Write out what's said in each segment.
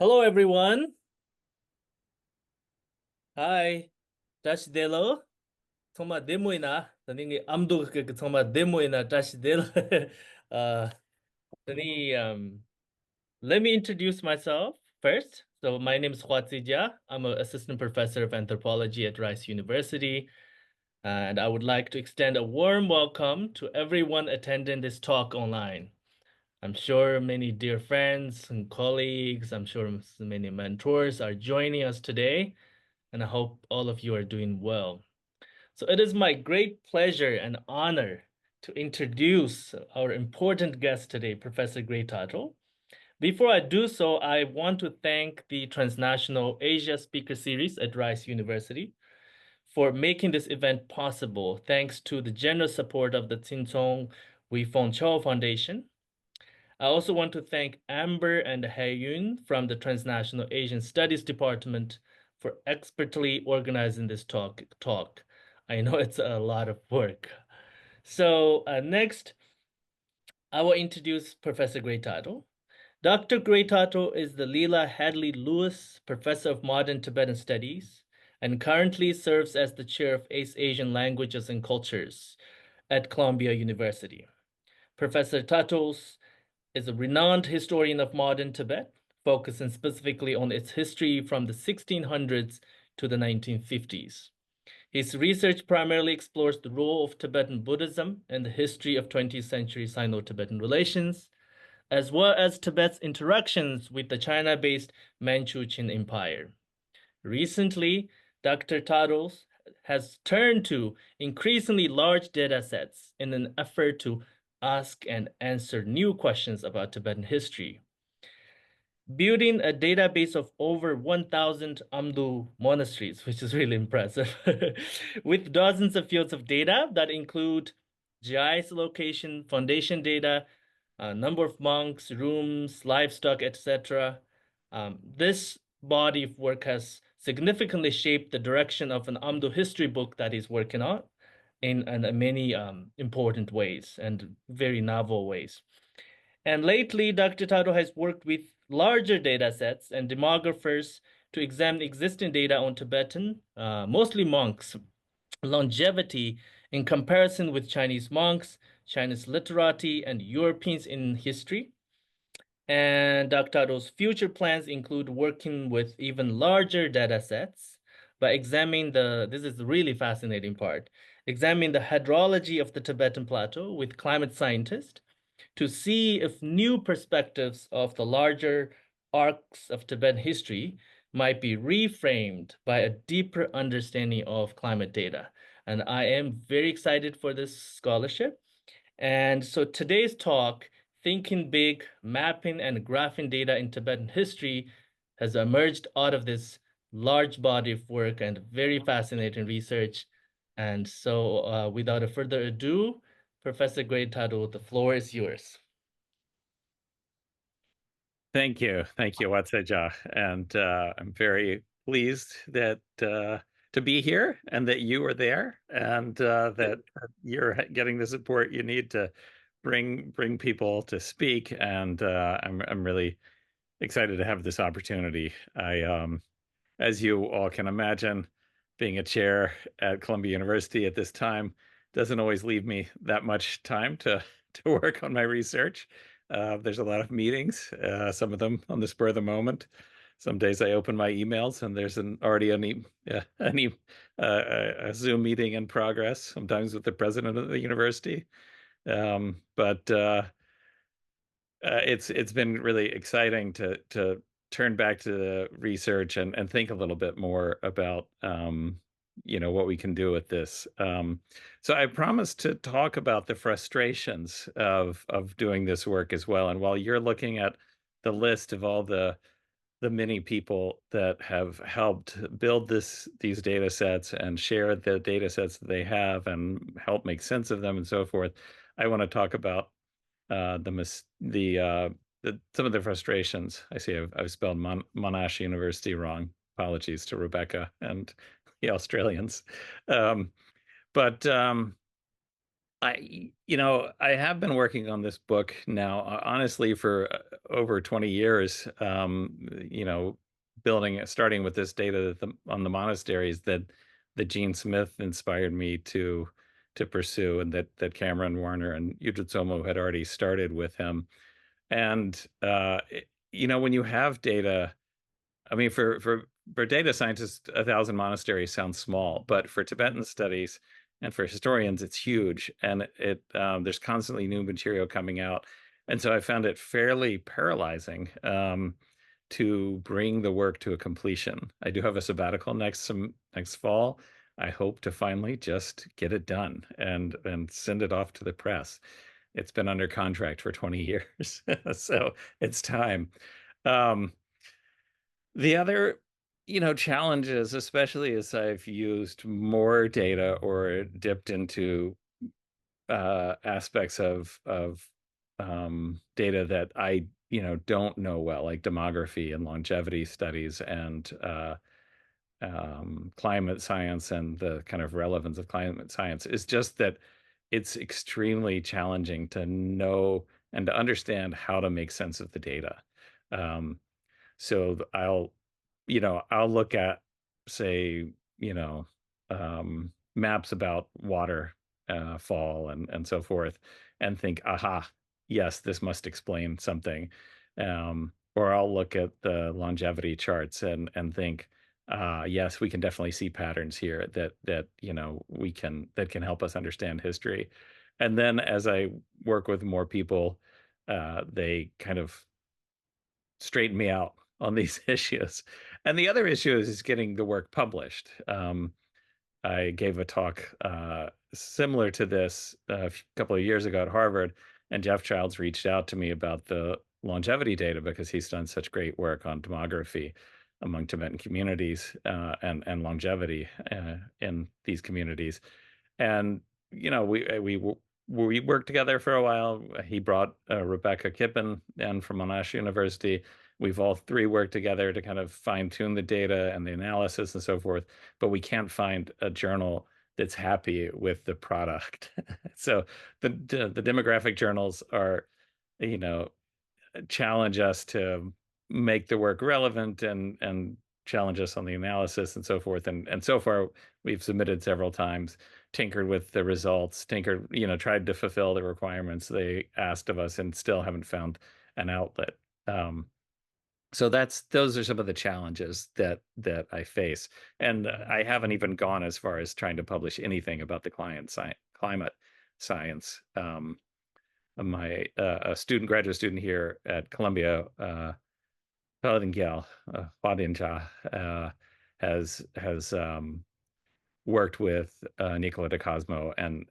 Hello, everyone. Hi. 다시 데러. 정말 데모이나. tani amdo ke 정말 데모이나 다시 데러. Uh, tani let me introduce myself first. So my name is Huazijia. I'm an assistant professor of anthropology at Rice University, and I would like to extend a warm welcome to everyone attending this talk online. I'm sure many dear friends and colleagues, I'm sure many mentors are joining us today, and I hope all of you are doing well. So it is my great pleasure and honor to introduce our important guest today, Professor Gray Tuttle. Before I do so, I want to thank the Transnational Asia Speaker Series at Rice University for making this event possible, thanks to the generous support of the Tsinchong Wei Feng Chou Foundation. I also want to thank Amber and Hae-Yun from the Transnational Asian Studies Department for expertly organizing this talk. I know it's a lot of work. So next, I will introduce Professor Gray Tuttle. Dr. Gray Tuttle is the Leela Hadley Lewis Professor of Modern Tibetan Studies and currently serves as the chair of East Asian Languages and Cultures at Columbia University. Professor Tuttle's is a renowned historian of modern Tibet, focusing specifically on its history from the 1600s to the 1950s. His research primarily explores the role of Tibetan Buddhism and the history of 20th century Sino-Tibetan relations, as well as Tibet's interactions with the China-based Manchu-Qin Empire. Recently, Dr. Taros has turned to increasingly large data sets in an effort to ask and answer new questions about Tibetan history. Building a database of over 1,000 Amdo monasteries, which is really impressive, with dozens of fields of data that include GIS location, foundation data, number of monks, rooms, livestock, etc. This body of work has significantly shaped the direction of an Amdo history book that he's working on in many important ways and very novel ways. And lately, Dr. Taro has worked with larger data sets and demographers to examine existing data on Tibetan, mostly monks, longevity in comparison with Chinese monks, Chinese literati, and Europeans in history. And Dr. Taro's future plans include working with even larger data sets by examining this is the really fascinating part, examining the hydrology of the Tibetan plateau with climate scientists to see if new perspectives of the larger arcs of Tibetan history might be reframed by a deeper understanding of climate data. And I am very excited for this scholarship. And so today's talk, Thinking Big, Mapping and Graphing Data in Tibetan History, has emerged out of this large body of work and very fascinating research. And so without a further ado, Professor Gray Tuttle, the floor is yours. Thank you. Thank you, Watseja. And I'm very pleased that to be here and that you are there and that you're getting the support you need to bring people to speak. And I'm really excited to have this opportunity. As you all can imagine, being a chair at Columbia University at this time doesn't always leave me that much time to work on my research. There's a lot of meetings, some of them on the spur of the moment. Some days I open my emails and there's a Zoom meeting in progress, sometimes with the president of the university. But it's been really exciting to turn back to the research and think a little bit more about what we can do with this. So I promised to talk about the frustrations of doing this work as well. And while you're looking at the list of all the many people that have helped build these data sets and share the data sets that they have and help make sense of them and so forth, I want to talk about some of the frustrations. I see I've spelled Monash University wrong. Apologies to Rebecca and the Australians. But I have been working on this book now, honestly, for over 20 years, starting with this data on the monasteries that Gene Smith inspired me to pursue, and that Cameron Warner and Yujitsumo had already started with him. And when you have data, I mean, for data scientists, 1,000 monasteries sounds small, but for Tibetan studies and for historians, it's huge, and there's constantly new material coming out, and so I found it fairly paralyzing to bring the work to a completion. I do have a sabbatical next fall. I hope to finally just get it done and send it off to the press. It's been under contract for 20 years, so it's time. Um, the other, challenges, especially as I've used more data or dipped into aspects of data that I, don't know well, like demography and longevity studies and climate science and the kind of relevance of climate science, is just that it's extremely challenging to know and to understand how to make sense of the data. Um, so I'll look at, say, maps about water fall and so forth, and think, aha, yes, this must explain something. Or I'll look at the longevity charts and think, yes, we can definitely see patterns here that can help us understand history. And then as I work with more people, they kind of straighten me out on these issues. And the other issue is getting the work published. I gave a talk similar to this a couple of years ago at Harvard, and Jeff Childs reached out to me about the longevity data because he's done such great work on demography among Tibetan communities and longevity in these communities. And we worked together for a while. He brought Rebecca Kippen in from Monash University. We've all three worked together to kind of fine tune the data and the analysis and so forth, but we can't find a journal that's happy with the product. So the demographic journals are, you know, challenge us to make the work relevant and challenge us on the analysis and so forth. And so far, we've submitted several times, tinkered with the results, tried to fulfill the requirements they asked of us, and still haven't found an outlet. So those are some of the challenges that I face, and I haven't even gone as far as trying to publish anything about the climate science. My a graduate student here at Columbia, Paladin Gyal, Huadinja, has worked with Nicola de Cosmo, and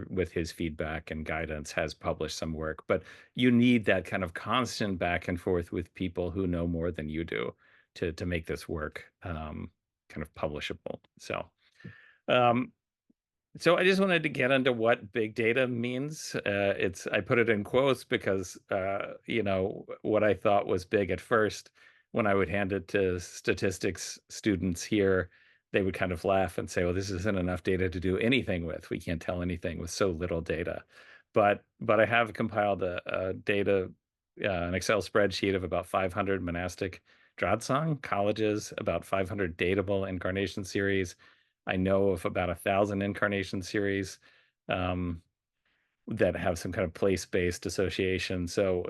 with his feedback and guidance has published some work. But you need that kind of constant back and forth with people who know more than you do to make this work kind of publishable. Um, so I just wanted to get into what big data means. I put it in quotes because what I thought was big at first, when I would hand it to statistics students here, they would kind of laugh and say, "Well, this isn't enough data to do anything with. We can't tell anything with so little data." But I have compiled an Excel spreadsheet of about 500 monastic Dratsang colleges, about 500 datable incarnation series. I know of about 1,000 incarnation series that have some kind of place-based association. So,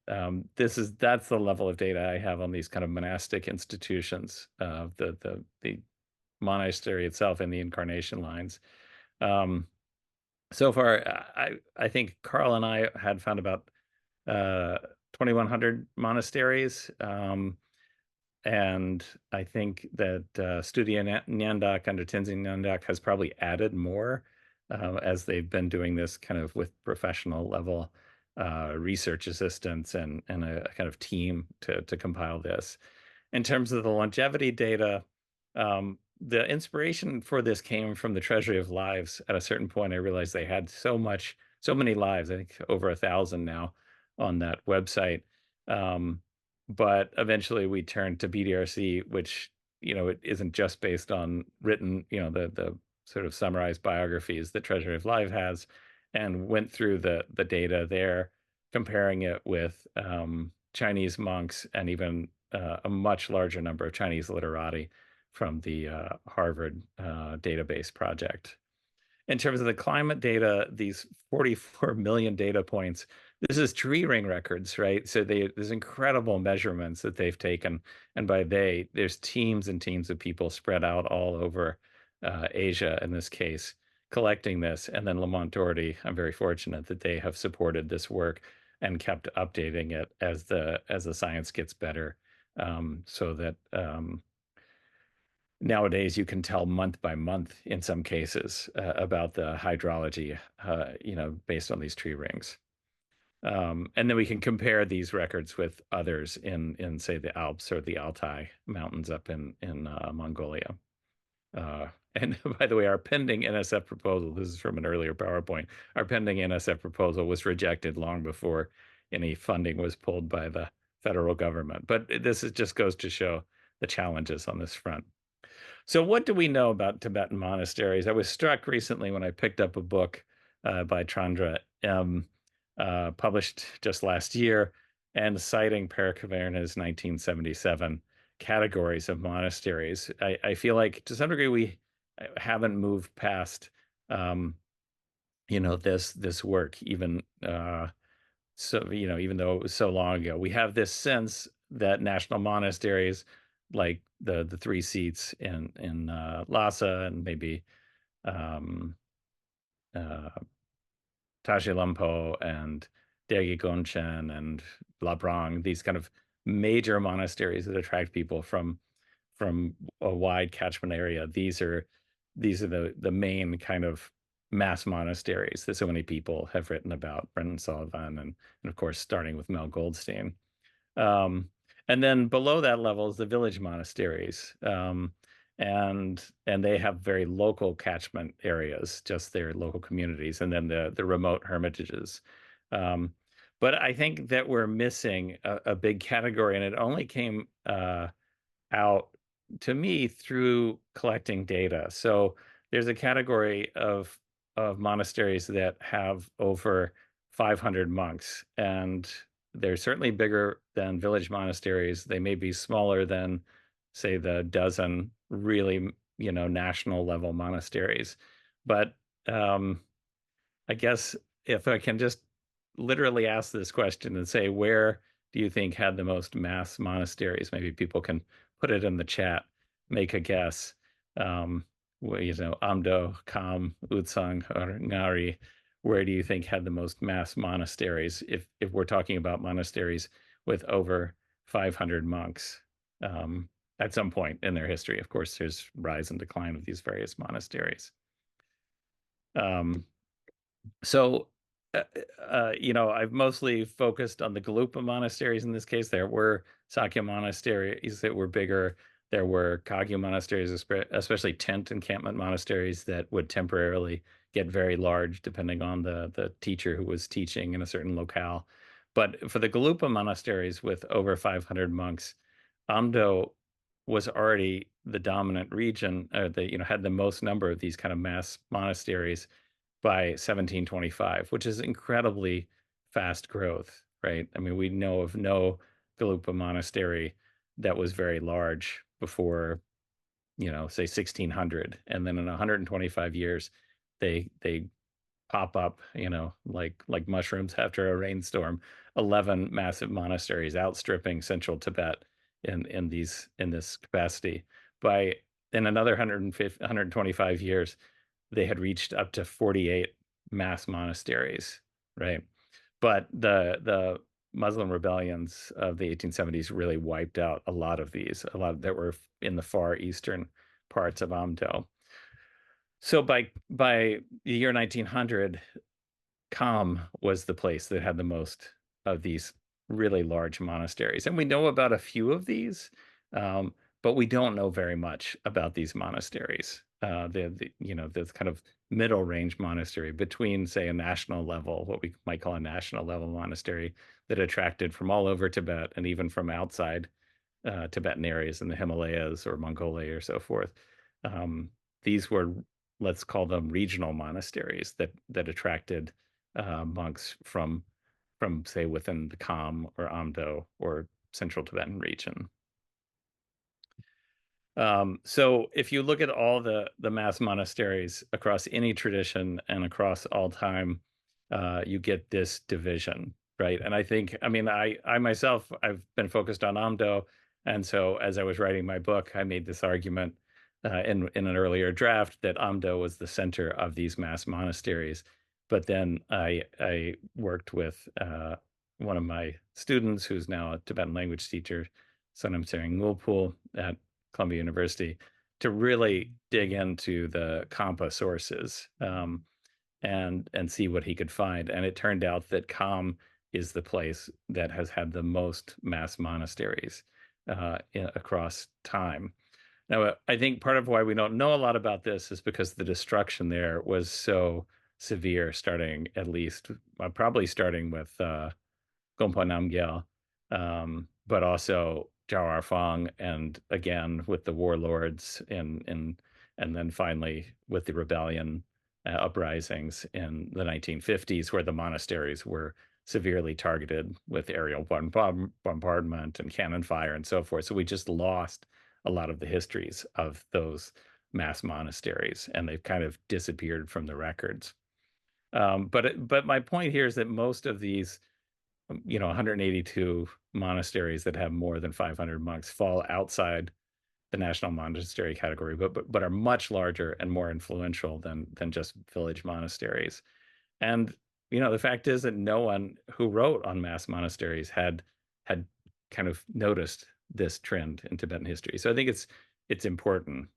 that's the level of data I have on these kind of monastic institutions, the monastery itself and the incarnation lines. So far, I think Carl and I had found about 2,100 monasteries. And I think that Studio Nyandak under Tenzin Nyandak has probably added more as they've been doing this kind of with professional level research assistants and a kind of team to compile this. In terms of the longevity data, the inspiration for this came from the Treasury of Lives. At a certain point, I realized they had so many lives, I think over 1,000 now on that website. But eventually we turned to BDRC, which, it isn't just based on written, the sort of summarized biographies that Treasury of Life has, and went through the data there, comparing it with Chinese monks and even a much larger number of Chinese literati from the Harvard database project. In terms of the climate data, these 44 million data points, this is tree ring records, right? So there's incredible measurements that they've taken. And by they, there's teams and teams of people spread out all over Asia in this case, collecting this. And then Lamont Doherty, I'm very fortunate that they have supported this work and kept updating it as the science gets better, so that nowadays you can tell month by month in some cases about the hydrology, based on these tree rings. And then we can compare these records with others in say the Alps or the Altai mountains up in Mongolia. And by the way, our pending NSF proposal, this is from an earlier PowerPoint, our pending NSF proposal was rejected long before any funding was pulled by the federal government. But just goes to show the challenges on this front. So, what do we know about Tibetan monasteries? I was struck recently when I picked up a book by Chandra M, published just last year, and citing Parakavarna's 1977 categories of monasteries. I feel like to some degree we haven't moved past, um, this work, even even though it was so long ago. We have this sense that national monasteries, like the three seats in Lhasa and maybe um, uh, Tashi and Dergi Gonchen and Labrang, these kind of major monasteries that attract people from a wide catchment area. These are the main kind of mass monasteries that so many people have written about, Brendan Sullivan and of course starting with Mel Goldstein. Um, and then below that level is the village monasteries. And they have very local catchment areas, just their local communities, and then the remote hermitages. Um, but I think that we're missing a big category, and it only came out to me through collecting data. So there's a category of monasteries that have over 500 monks, and they're certainly bigger than village monasteries. They may be smaller than, say, the dozen really, national level monasteries. But I guess if I can just literally ask this question and say, where do you think had the most mass monasteries? Maybe people can put it in the chat, make a guess. Amdo, Kam, Utsang, or Ngari, where do you think had the most mass monasteries? If we're talking about monasteries with over 500 monks, at some point in their history, of course, there's rise and decline of these various monasteries. Um, so, I've mostly focused on the Galupa monasteries in this case. There were Sakya monasteries that were bigger. There were Kagyu monasteries, especially tent encampment monasteries that would temporarily get very large depending on the teacher who was teaching in a certain locale. But for the Galupa monasteries with over 500 monks, Amdo was already the dominant region, had the most number of these kind of mass monasteries by 1725, which is incredibly fast growth, right? I mean, we know of no Galupa monastery that was very large before, say 1600, and then in 125 years, they pop up, like mushrooms after a rainstorm, 11 massive monasteries outstripping central Tibet in this capacity. By in another 150, 125 years, they had reached up to 48 mass monasteries, right? But the Muslim rebellions of the 1870s really wiped out a lot of these, a lot that were in the far eastern parts of Amdo. So by the year 1900, Kham was the place that had the most of these really large monasteries. And we know about a few of these, but we don't know very much about these monasteries. The kind of middle range monastery between, say, a national level, what we might call a national level monastery that attracted from all over Tibet and even from outside Tibetan areas in the Himalayas or Mongolia or so forth. These were, let's call them regional monasteries that attracted monks from from say within the Kham or Amdo or Central Tibetan region. So if you look at all the mass monasteries across any tradition and across all time, you get this division, right? And I think, I mean, I myself, I've been focused on Amdo, and so as I was writing my book, I made this argument in an earlier draft that Amdo was the center of these mass monasteries. But then I worked with one of my students, who's now a Tibetan language teacher, Sonam Tsering Ngulpul at Columbia University, to really dig into the Kampa sources, and see what he could find. And it turned out that Kham is the place that has had the most mass monasteries across time. Now, I think part of why we don't know a lot about this is because the destruction there was so severe, starting at least, probably starting with Gompa Namgyal, but also Jawar Fong, and again with the warlords and then finally with the rebellion uprisings in the 1950s, where the monasteries were severely targeted with aerial bombardment and cannon fire and so forth. So we just lost a lot of the histories of those mass monasteries, and they've kind of disappeared from the records. But my point here is that most of these 182 monasteries that have more than 500 monks fall outside the national monastery category, but are much larger and more influential than just village monasteries. And the fact is that no one who wrote on mass monasteries had kind of noticed this trend in Tibetan history. So I think it's important.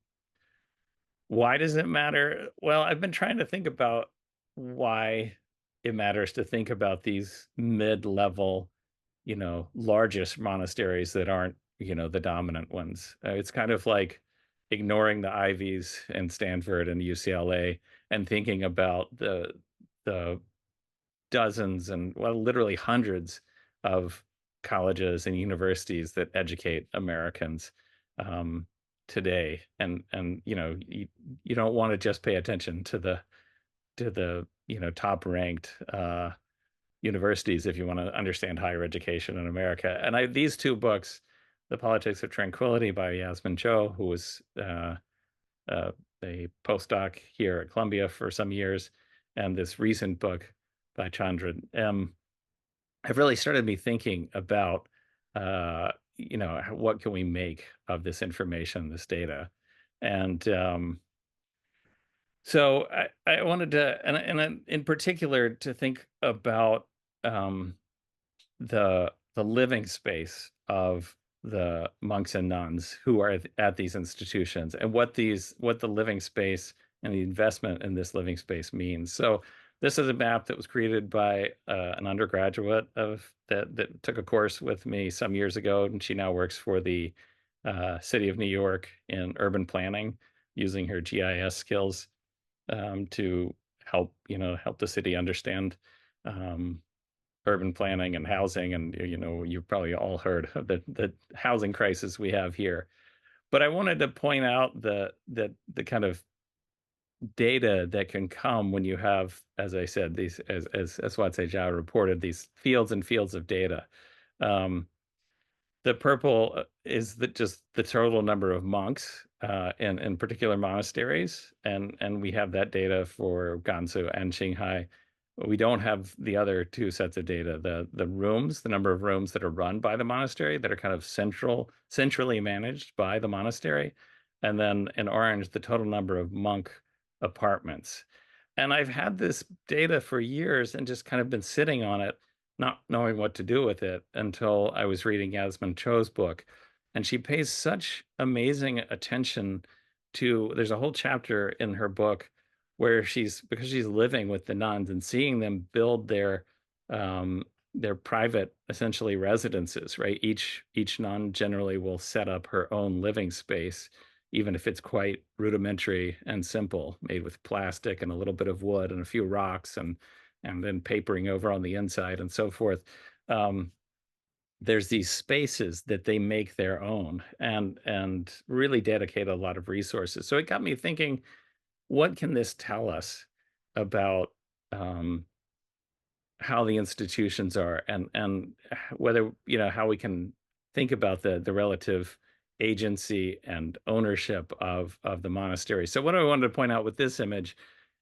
Why does it matter? Well, I've been trying to think about why it matters to think about these mid-level, largest monasteries that aren't, the dominant ones. It's kind of like ignoring the Ivies and Stanford and UCLA and thinking about the dozens and, well, literally hundreds of colleges and universities that educate Americans today. And you don't want to just pay attention to the top ranked universities if you want to understand higher education in America. And these two books, The Politics of Tranquility by Yasmin Cho, who was uh, a postdoc here at Columbia for some years, and this recent book by Chandra M, have really started me thinking about, what can we make of this information, this data. And so I wanted to, and in particular, to think about the living space of the monks and nuns who are at these institutions, and what the living space and the investment in this living space means. So this is a map that was created by an undergraduate that took a course with me some years ago, and she now works for the city of New York in urban planning, using her GIS skills to help the city understand um, urban planning and housing. And you've probably all heard of the housing crisis we have here. But I wanted to point out the kind of data that can come when you have, as I said, these, as Watse Jha reported, these fields and fields of data. Um, the purple is just the total number of monks in particular monasteries, and we have that data for Gansu and Qinghai. We don't have the other two sets of data, the rooms, the number of rooms that are run by the monastery, that are kind of centrally managed by the monastery, and then in orange, the total number of monk apartments. And I've had this data for years and just kind of been sitting on it, not knowing what to do with it, until I was reading Yasmin Cho's book. And she pays such amazing attention to, there's a whole chapter in her book where because she's living with the nuns and seeing them build their private, essentially, residences, right? Each nun generally will set up her own living space, even if it's quite rudimentary and simple, made with plastic and a little bit of wood and a few rocks, and then papering over on the inside and so forth. There's these spaces that they make their own, and really dedicate a lot of resources. So it got me thinking, what can this tell us about how the institutions are, and whether, how we can think about the relative agency and ownership of the monastery. So what I wanted to point out with this image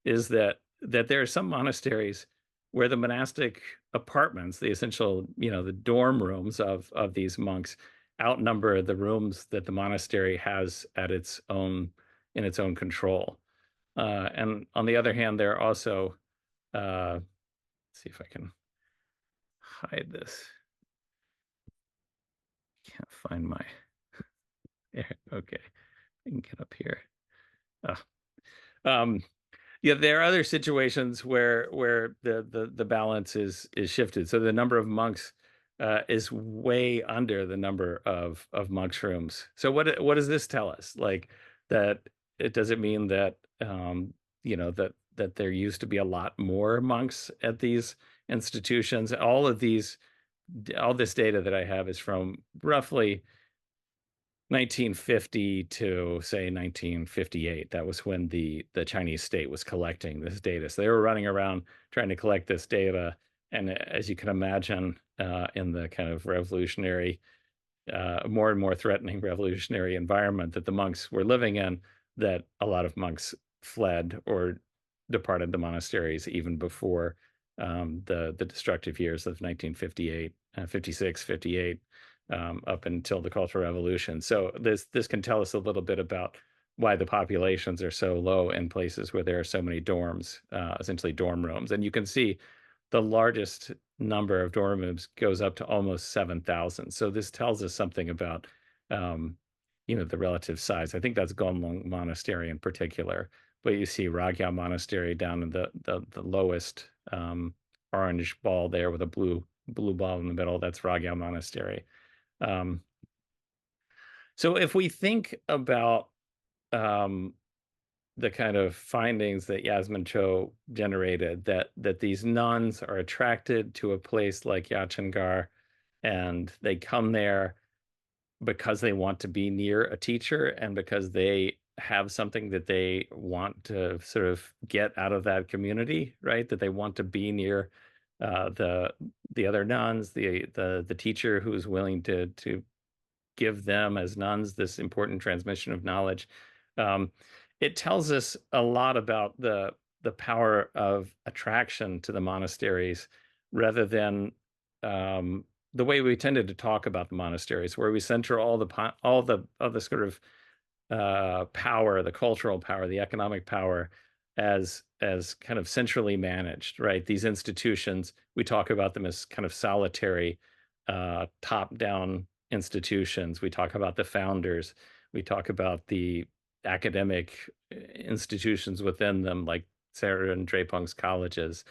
is that there are some monasteries where the monastic apartments, the essential, the dorm rooms of these monks, outnumber the rooms that the monastery has at its own in its own control. And on the other hand, there are also, let's see if I can hide this. Can't find my. Okay, I can get up here. Oh. Um, yeah, there are other situations where the balance is shifted. So the number of monks is way under the number of monks' rooms. So what does this tell us? Like that it does it mean that that there used to be a lot more monks at these institutions? All this data that I have is from roughly 1950 to say 1958. That was when the Chinese state was collecting this data. So they were running around trying to collect this data. And as you can imagine, in the kind of revolutionary, more and more threatening revolutionary environment that the monks were living in, that a lot of monks fled or departed the monasteries even before the destructive years of 1958, 56, 58, up until the Cultural Revolution. So this can tell us a little bit about why the populations are so low in places where there are so many dorms, essentially dorm rooms. And you can see the largest number of dorm rooms goes up to almost 7,000. So this tells us something about, the relative size. I think that's Gonlong Monastery in particular. But you see Ragyao Monastery down in the lowest orange ball there with a blue ball in the middle. That's Ragyao Monastery. Um, so if we think about um, the kind of findings that Yasmin Cho generated, that these nuns are attracted to a place like Yachengar, and they come there because they want to be near a teacher and because they have something that they want to sort of get out of that community, right? That they want to be near the other nuns, the teacher who's willing to give them as nuns this important transmission of knowledge. Um, it tells us a lot about the power of attraction to the monasteries, rather than the way we tended to talk about the monasteries, where we center all the sort of power, the cultural power, the economic power, as kind of centrally managed, right? These institutions, we talk about them as kind of solitary, top-down institutions. We talk about the founders. We talk about the academic institutions within them, like Sarah and Drepung's colleges.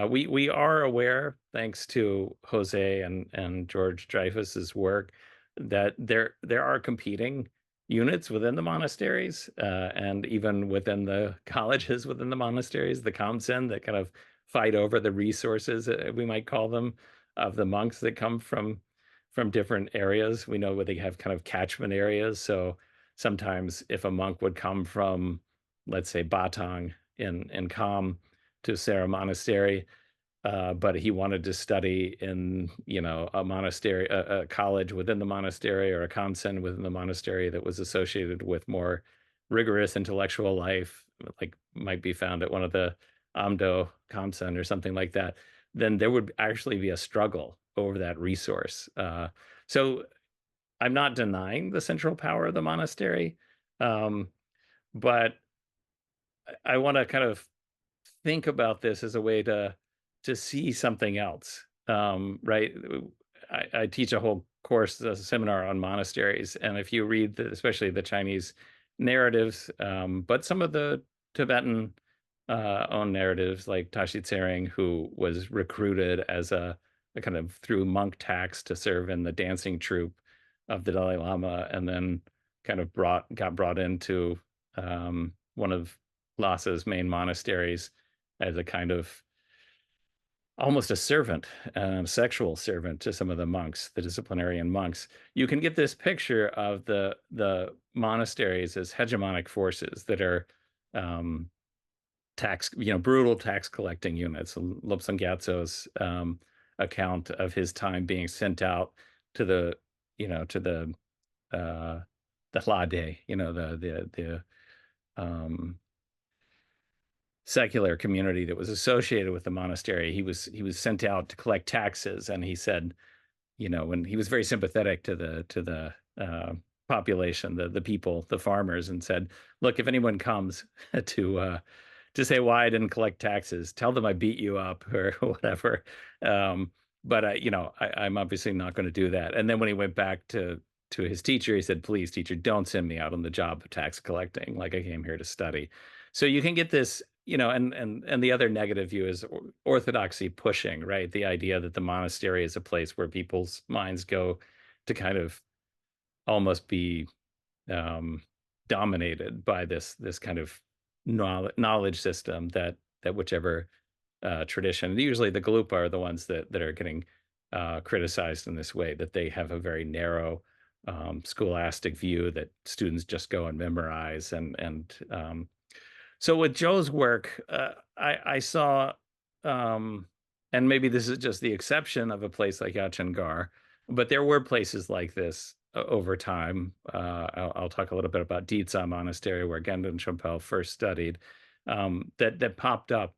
We are aware, thanks to Jose and George Dreyfus's work, that there are competing units within the monasteries, and even within the colleges within the monasteries, the Kamsen, that kind of fight over the resources, we might call them, of the monks that come from different areas. We know where they have kind of catchment areas. So sometimes if a monk would come from, let's say, Batang in Kham to Sera Monastery, but he wanted to study in, a monastery, a college within the monastery, or a kansen within the monastery that was associated with more rigorous intellectual life, like might be found at one of the Amdo kansen or something like that, then there would actually be a struggle over that resource. So I'm not denying the central power of the monastery, um, but I want to kind of think about this as a way to see something else. Right? I teach a whole course, a seminar on monasteries, and if you read especially the Chinese narratives, but some of the Tibetan own narratives, like Tashi Tsering, who was recruited as a kind of through monk tax to serve in the dancing troupe of the Dalai Lama, and then kind of got brought into one of Lhasa's main monasteries as a kind of almost a servant, sexual servant to some of the monks, the disciplinarian monks. You can get this picture of the monasteries as hegemonic forces that are um, tax, brutal tax collecting units. Lobsang Gyatso's account of his time being sent out to to uh, the Hlade, the secular community that was associated with the monastery. He was sent out to collect taxes, and he said, when he was very sympathetic to the population, the people, the farmers, and said, "Look, if anyone comes to say why I didn't collect taxes, tell them I beat you up or whatever." But I'm obviously not going to do that. And then when he went back to his teacher, he said, "Please, teacher, don't send me out on the job of tax collecting. Like I came here to study." So you can get this, and the other negative view is orthodoxy pushing, right? The idea that the monastery is a place where people's minds go to kind of almost be um, dominated by this kind of knowledge system that whichever tradition. Usually, the Galupa are the ones that are getting criticized in this way, that they have a very narrow scholastic view that students just go and memorize. So with Joe's work, I saw, um, and maybe this is just the exception of a place like Achengar, but there were places like this over time. I'll talk a little bit about Ditsa Monastery, where Gendon Chompel first studied, that popped up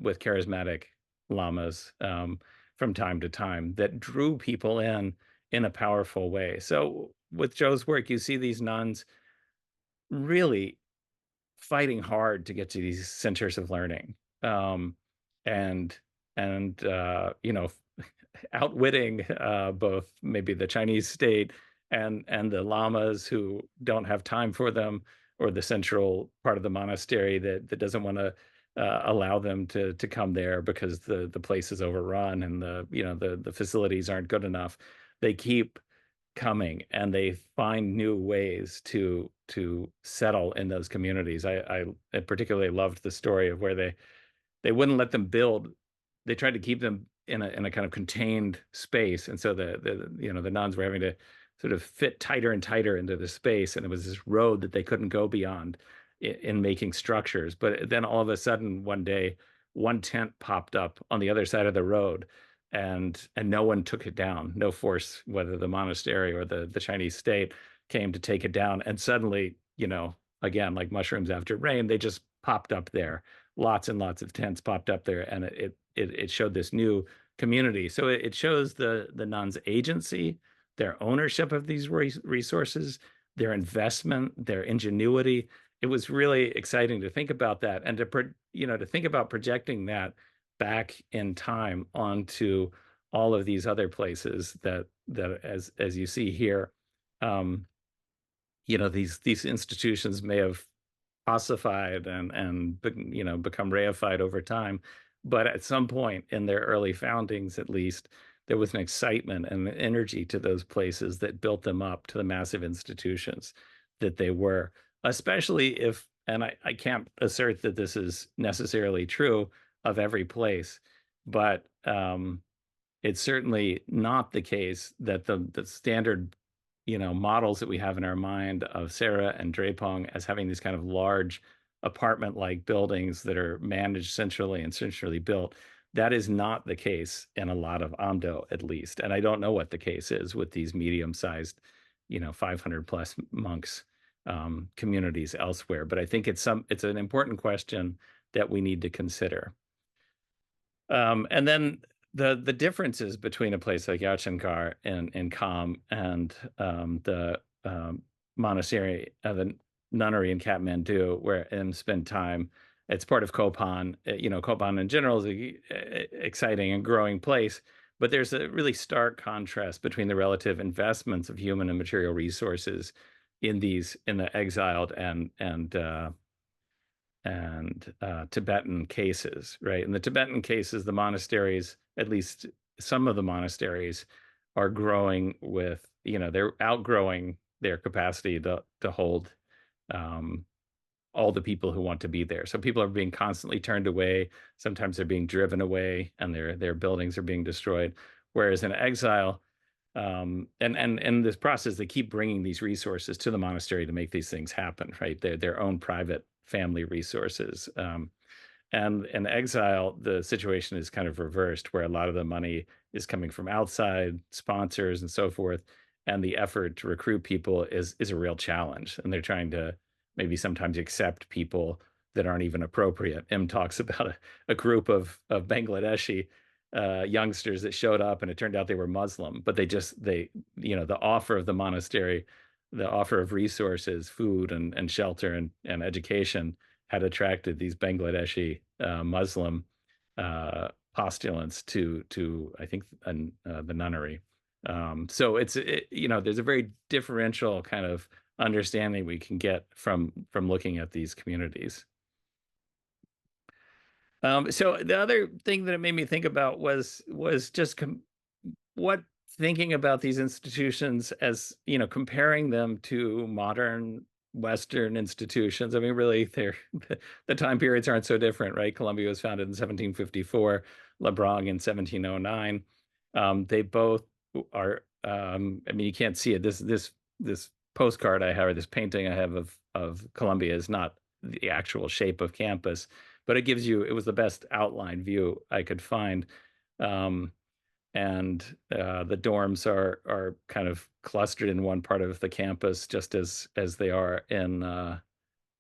with charismatic lamas from time to time that drew people in a powerful way. So with Joe's work, you see these nuns really fighting hard to get to these centers of learning, um, and and outwitting both maybe the Chinese state and the lamas who don't have time for them, or the central part of the monastery that doesn't want to allow them to come there because the place is overrun and the facilities aren't good enough. They keep coming, and they find new ways to settle in those communities. I particularly loved the story of where they wouldn't let them build. They tried to keep them in a kind of contained space, and so the nuns were having to sort of fit tighter and tighter into the space, and it was this road that they couldn't go beyond in making structures. But then all of a sudden, one day, one tent popped up on the other side of the road, and no one took it down. No force, whether the monastery or the Chinese state, came to take it down. And suddenly, again, like mushrooms after rain, they just popped up there. Lots and lots of tents popped up there, and it showed this new community. So it shows the nuns' agency, their ownership of these resources, their investment, their ingenuity. It was really exciting to think about that, and to think about projecting that back in time onto all of these other places that as you see here, um, these institutions may have ossified and become reified over time. But at some point in their early foundings, at least, there was an excitement and an energy to those places that built them up to the massive institutions that they were. Especially if, and I can't assert that this is necessarily true of every place, but it's certainly not the case that the standard models that we have in our mind of Sarah and Drepung as having these kind of large apartment-like buildings that are managed centrally and centrally built. That is not the case in a lot of Amdo, at least. And I don't know what the case is with these medium-sized, 500 plus monks communities elsewhere. But I think it's an important question that we need to consider. And then the differences between a place like Yachankar and Kham and the monastery, the nunnery in Kathmandu, where M spent time. It's part of Kopan. Kopan in general is a exciting and growing place, but there's a really stark contrast between the relative investments of human and material resources in the exiled and Tibetan cases, right? In the Tibetan cases, the monasteries, at least some of the monasteries, are growing with, they're outgrowing their capacity to hold all the people who want to be there. So people are being constantly turned away. Sometimes they're being driven away, and their buildings are being destroyed. Whereas in exile, and in this process, they keep bringing these resources to the monastery to make these things happen, right? Their own private family resources. And in exile, the situation is kind of reversed, where a lot of the money is coming from outside sponsors and so forth, and the effort to recruit people is a real challenge. And they're trying to maybe sometimes accept people that aren't even appropriate. M talks about a group of Bangladeshi youngsters that showed up, and it turned out they were Muslim, but the offer of the monastery, the offer of resources, food and shelter and education had attracted these Bangladeshi Muslim postulants to I think the nunnery. So there's a very differential kind of understanding we can get from looking at these communities. So the other thing that it made me think about was just what thinking about these institutions as, comparing them to modern Western institutions. I mean, really, the time periods aren't so different, right? Columbia was founded in 1754, Lebrang in 1709. They both are. I mean, you can't see it. This postcard I have, or this painting I have of Columbia, is not the actual shape of campus, but it was the best outline view I could find. Um, and the dorms are kind of clustered in one part of the campus, just as they are in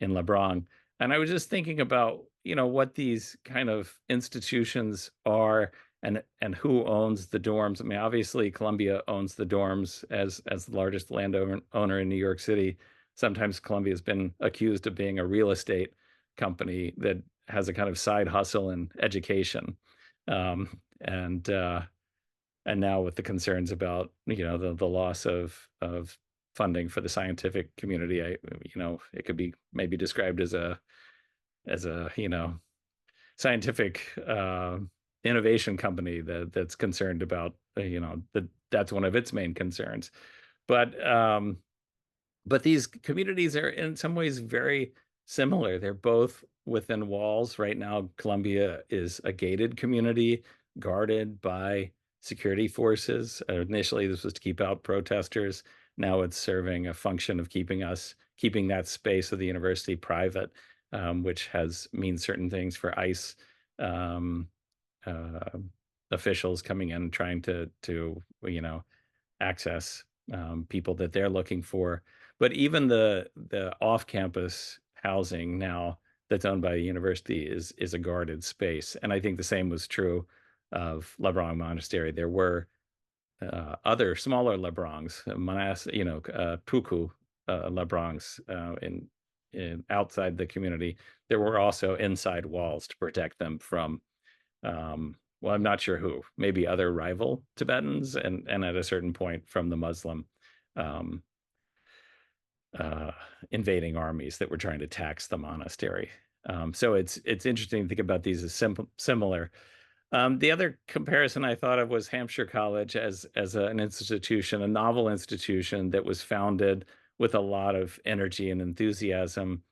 LeBron. And I was just thinking about, what these kind of institutions are and who owns the dorms. I mean, obviously Columbia owns the dorms as the largest landowner in New York City. Sometimes Columbia has been accused of being a real estate company that has a kind of side hustle in education. And now with the concerns about the loss of funding for the scientific community, it could be maybe described as a scientific innovation company that's concerned about that's one of its main concerns. But um but these communities are in some ways very similar. They're both within walls. Right now, Columbia is a gated community guarded by security forces. Initially, this was to keep out protesters. Now it's serving a function of keeping that space of the university private, which means certain things for ICE um, uh, officials coming in and trying to access people that they're looking for. But even the off-campus housing now that's owned by the university is a guarded space. And I think the same was true of Lebrang Monastery. There were other smaller Lebrangs, puku Lebrangs in outside the community. There were also inside walls to protect them from well, I'm not sure who, maybe other rival Tibetans, and at a certain point from the Muslim um, uh, invading armies that were trying to tax the monastery. So it's interesting to think about these as similar. The other comparison I thought of was Hampshire College as an institution, a novel institution that was founded with a lot of energy and enthusiasm,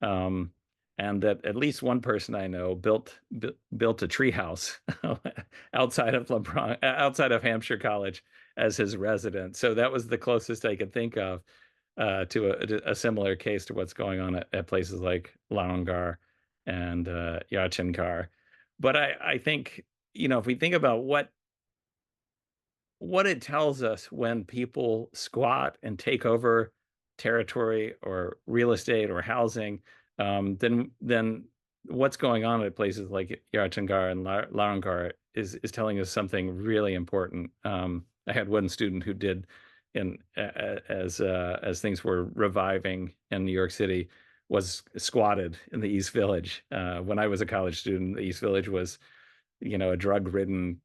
um, and that at least one person I know built a treehouse outside of Hampshire College as his residence. So that was the closest I could think of to a similar case to what's going on at places like Larangar and Yachinkar. But I think, if we think about what it tells us when people squat and take over territory or real estate or housing, then what's going on at places like Yarchangar and Larangar is telling us something really important. I had one student who did in as things were reviving in New York City, was squatted in the East Village. When I was a college student, the East Village was a drug-ridden,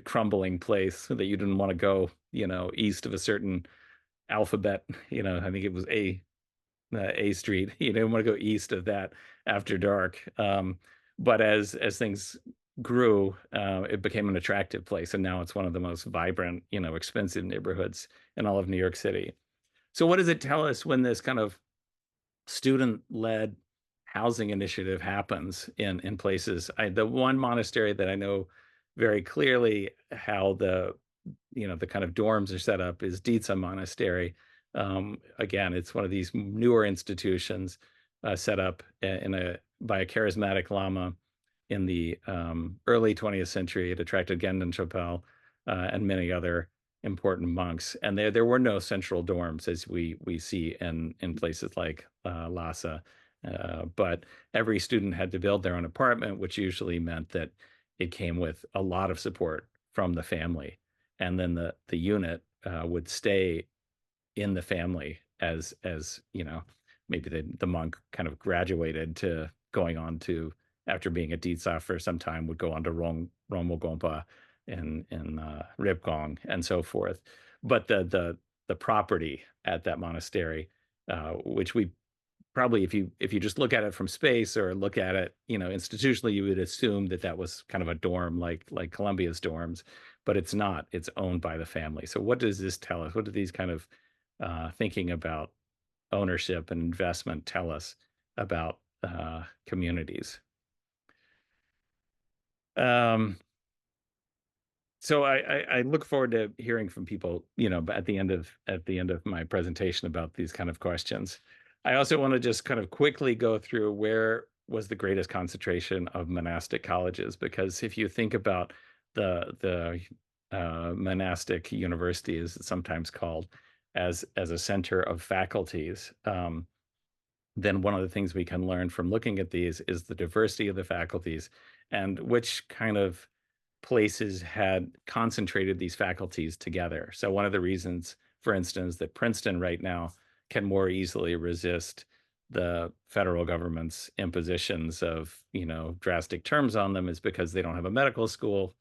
crumbling place that you didn't want to go, east of a certain alphabet. I think it was A Street. You didn't want to go east of that after dark. But as things grew, it became an attractive place, and now it's one of the most vibrant, expensive neighborhoods in all of New York City. So, what does it tell us when this kind of student-led housing initiative happens in places? The one monastery that I know very clearly how the kind of dorms are set up is Ditsa Monastery. Again, it's one of these newer institutions set up in a by a charismatic lama in the early 20th century. It attracted Gendon Chopel and many other important monks. And there were no central dorms as we see in places like Lhasa. But every student had to build their own apartment, which usually meant that it came with a lot of support from the family. And then the unit would stay in the family as you know, maybe the monk kind of graduated to going on to, after being a Ditsa for some time, would go on to Romo Gompa in Ripgong and so forth. But the property at that monastery, which we probably, if you just look at it from space or look at it, institutionally, you would assume that that was kind of a dorm like Columbia's dorms, but it's not. It's owned by the family. So what does this tell us? What do these kind of thinking about ownership and investment tell us about communities? Um, so I look forward to hearing from people, at the end of my presentation about these kind of questions. I also want to just kind of quickly go through where was the greatest concentration of monastic colleges, because if you think about the monastic university, as it's sometimes called, as a center of faculties, then one of the things we can learn from looking at these is the diversity of the faculties and which kind of places had concentrated these faculties together. So one of the reasons, for instance, that Princeton right now can more easily resist the federal government's impositions of, drastic terms on them is because they don't have a medical school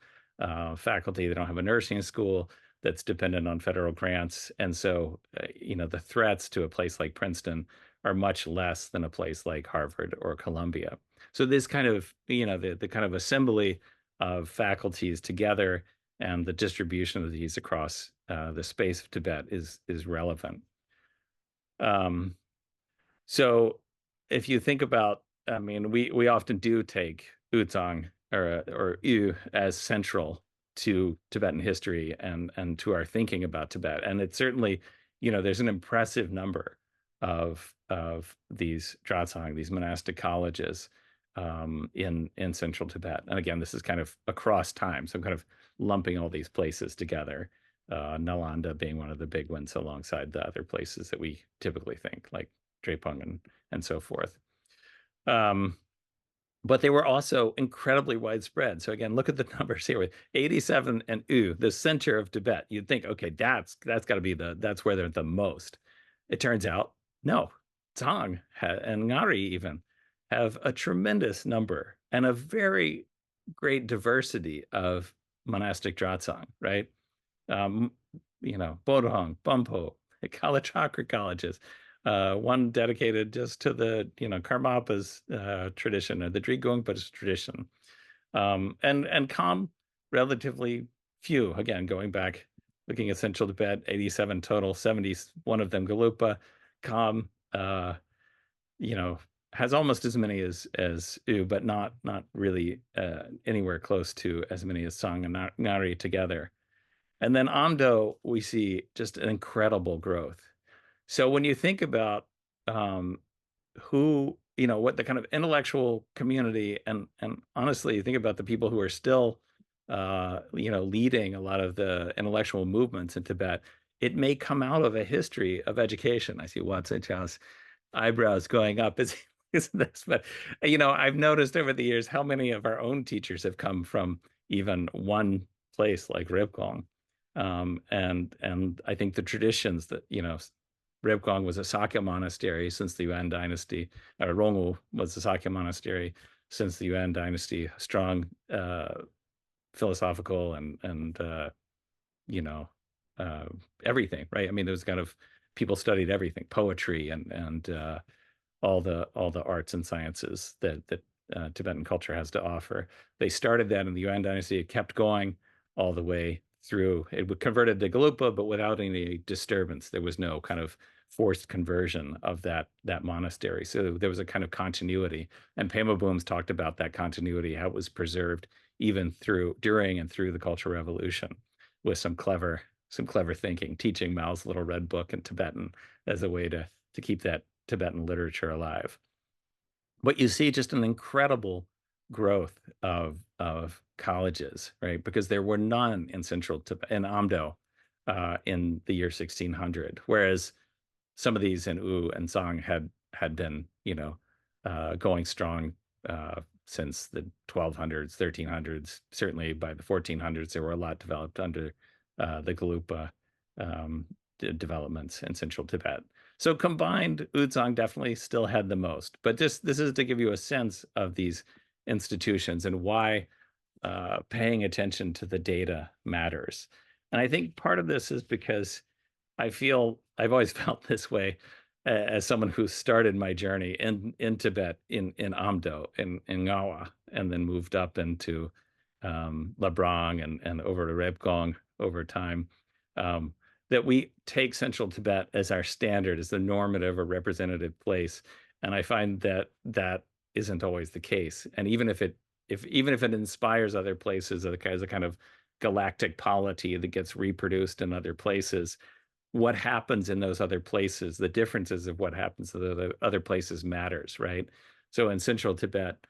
faculty, they don't have a nursing school that's dependent on federal grants. And so, the threats to a place like Princeton are much less than a place like Harvard or Columbia. So this kind of, the kind of assembly of faculties together and the distribution of these across the space of Tibet is relevant. Um, so if you think about, I mean, we often do take Uzang or Yu as central to Tibetan history and to our thinking about Tibet. And it's certainly, there's an impressive number of these Dratsang, these monastic colleges in central Tibet. And again, this is kind of across time. So I'm kind of lumping all these places together. Nalanda being one of the big ones alongside the other places that we typically think, like Drepung and so forth. But they were also incredibly widespread. So again, look at the numbers here with 87 and U, the center of Tibet. You'd think, okay, that's got to be that's where they're the most. It turns out, no. Zhang and Ngari even have a tremendous number and a very great diversity of monastic Dratsang, right? Um, Bodong, Bumpo, Kalachakra colleges, one dedicated just to the, Karmapa's tradition or the Drigungpa's tradition. And Kham, relatively few. Again, going back, looking at Central Tibet, 87 total, 71 of them Galupa. Kham, has almost as many as U, but not really anywhere close to as many as Sangha and Ngari together. And then Amdo, we see just an incredible growth. So when you think about um, who, what the kind of intellectual community, and honestly, you think about the people who are still, leading a lot of the intellectual movements in Tibet, it may come out of a history of education. I see Watson Chow's eyebrows going up as is this, but I've noticed over the years how many of our own teachers have come from even one place like Ripgong. And I think the traditions that, Rebkong was a Sakya monastery since the Yuan dynasty, or Rongu was a Sakya monastery since the Yuan dynasty, strong philosophical and you know uh, everything, right? I mean, there was kind of people studied everything, poetry and all the arts and sciences that Tibetan culture has to offer. They started that in the Yuan dynasty. It kept going all the way through. It was converted to Galupa, but without any disturbance. There was no kind of forced conversion of that monastery. So there was a kind of continuity. And Pema Booms talked about that continuity, how it was preserved even during and through the Cultural Revolution, with some clever thinking, teaching Mao's Little Red Book in Tibetan as a way to keep that Tibetan literature alive. But you see just an incredible growth of colleges, right? Because there were none in central Tibet in Amdo in the year 1600, whereas some of these in U and Zhang had been, going strong since the 1200s, 1300s. Certainly by the 1400s, there were a lot developed under the Gelugpa developments in central Tibet. So combined, Uzang definitely still had the most. But this is to give you a sense of these institutions and why paying attention to the data matters. And I think part of this is because I've always felt this way as someone who started my journey in Tibet in Amdo in Ngawa and then moved up into Labrang and over to Rebgong over time. Um, that we take central Tibet as our standard, as the normative or representative place, and I find that that isn't always the case. And even if it inspires other places as a kind of galactic polity that gets reproduced in other places, what happens in those other places, the differences of what happens to the other places matters, right? So in central Tibet,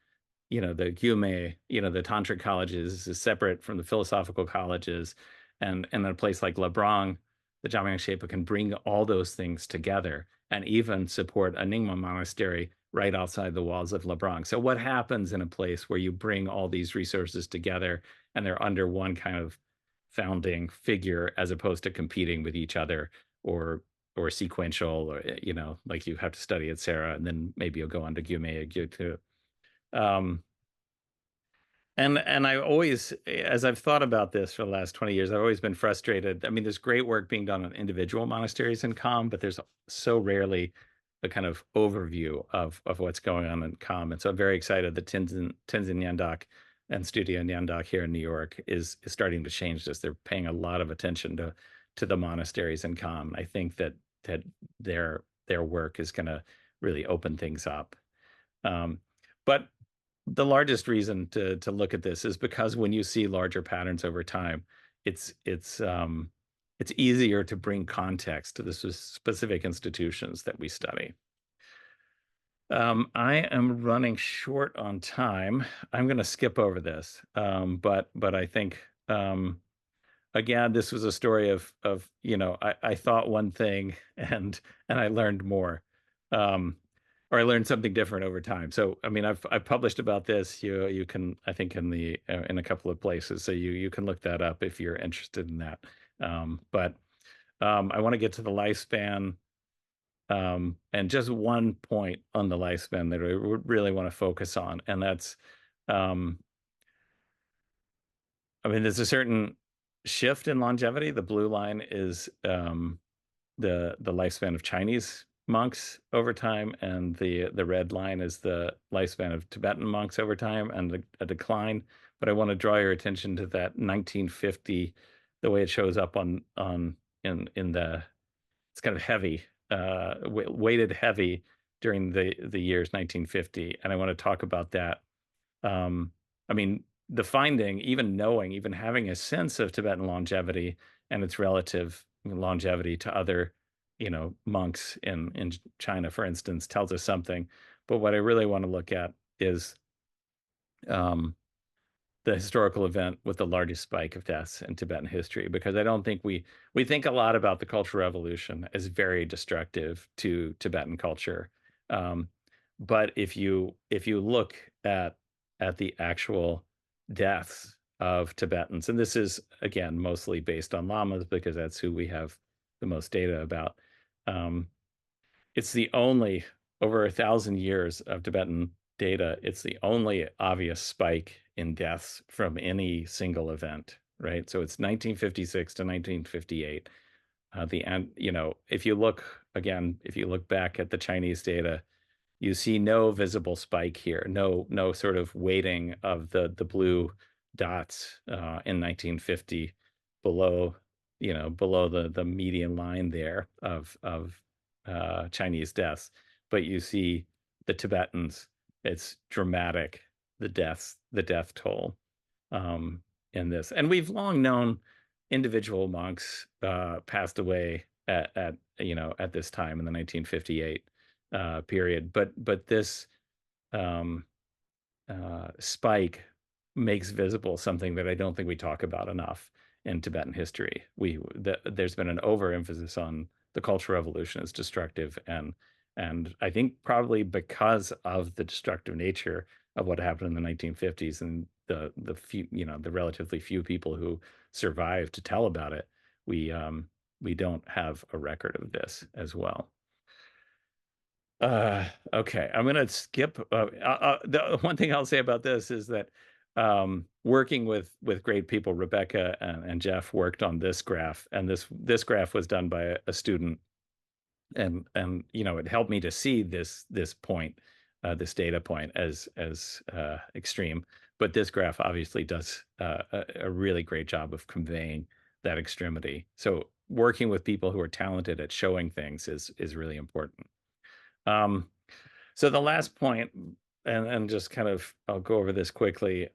the Gyume, the tantric colleges is separate from the philosophical colleges. And in a place like Labrang, the Jamyang Sherpa can bring all those things together and even support a Nyingma monastery right outside the walls of Labrang. So what happens in a place where you bring all these resources together and they're under one kind of founding figure as opposed to competing with each other or sequential, or like you have to study at Sarah and then maybe you'll go on to Gyume or Gyutu. Um, and I always, as I've thought about this for the last 20 years, I've always been frustrated. I mean, there's great work being done on individual monasteries in Kham, but there's so rarely a kind of overview of what's going on in Kham. And so I'm very excited that Tenzin Nyandak and Studio Nyandak here in New York is starting to change this. They're paying a lot of attention to the monasteries in Kham. I think that their work is going to really open things up. Um, but the largest reason to look at this is because when you see larger patterns over time, it's it's um, it's easier to bring context to the specific institutions that we study. I am running short on time. I'm going to skip over this, but I think again, this was a story of I thought one thing and I learned more, um, or I learned something different over time. So I mean, I've published about this. You can, I think, in a couple of places, so you can look that up if you're interested in that. But I want to get to the lifespan, and just one point on the lifespan that I would really want to focus on, and that's um, I mean, there's a certain shift in longevity. The blue line is the lifespan of Chinese monks over time, and the red line is the lifespan of Tibetan monks over time, and a decline. But I want to draw your attention to that 1950, the way it shows up on in the it's kind of heavy, weighted heavy during the years 1950, and I want to talk about that. I mean, the finding, even knowing, even having a sense of Tibetan longevity and its relative longevity to other, monks in China, for instance, tells us something. But what I really want to look at is um, the historical event with the largest spike of deaths in Tibetan history, because I don't think we think a lot about the Cultural Revolution as very destructive to Tibetan culture. Um, but if you look at the actual deaths of Tibetans, and this is again mostly based on lamas because that's who we have the most data about. Um, it's the only, over 1,000 years of Tibetan data, it's the only obvious spike in deaths from any single event, right? So it's 1956 to 1958. The end, if you look again, if you look back at the Chinese data, you see no visible spike here, no sort of weighting of the blue dots in 1950 below, below the median line there of Chinese deaths. But you see the Tibetans, it's dramatic, the death toll in this. And we've long known individual monks passed away at this time in the 1958 period. But this um, spike makes visible something that I don't think we talk about enough in Tibetan history. There's been an overemphasis on the Cultural Revolution as destructive, and I think probably because of the destructive nature of what happened in the 1950s and the few, the relatively few people who survived to tell about it, we um, we don't have a record of this as well. Okay, I'm gonna skip. The one thing I'll say about this is that working with great people, Rebecca and Jeff worked on this graph, and this graph was done by a student, and it helped me to see this point, this data point as extreme. But this graph obviously does a really great job of conveying that extremity. So working with people who are talented at showing things is really important. Um, so the last point, and just kind of I'll go over this quickly,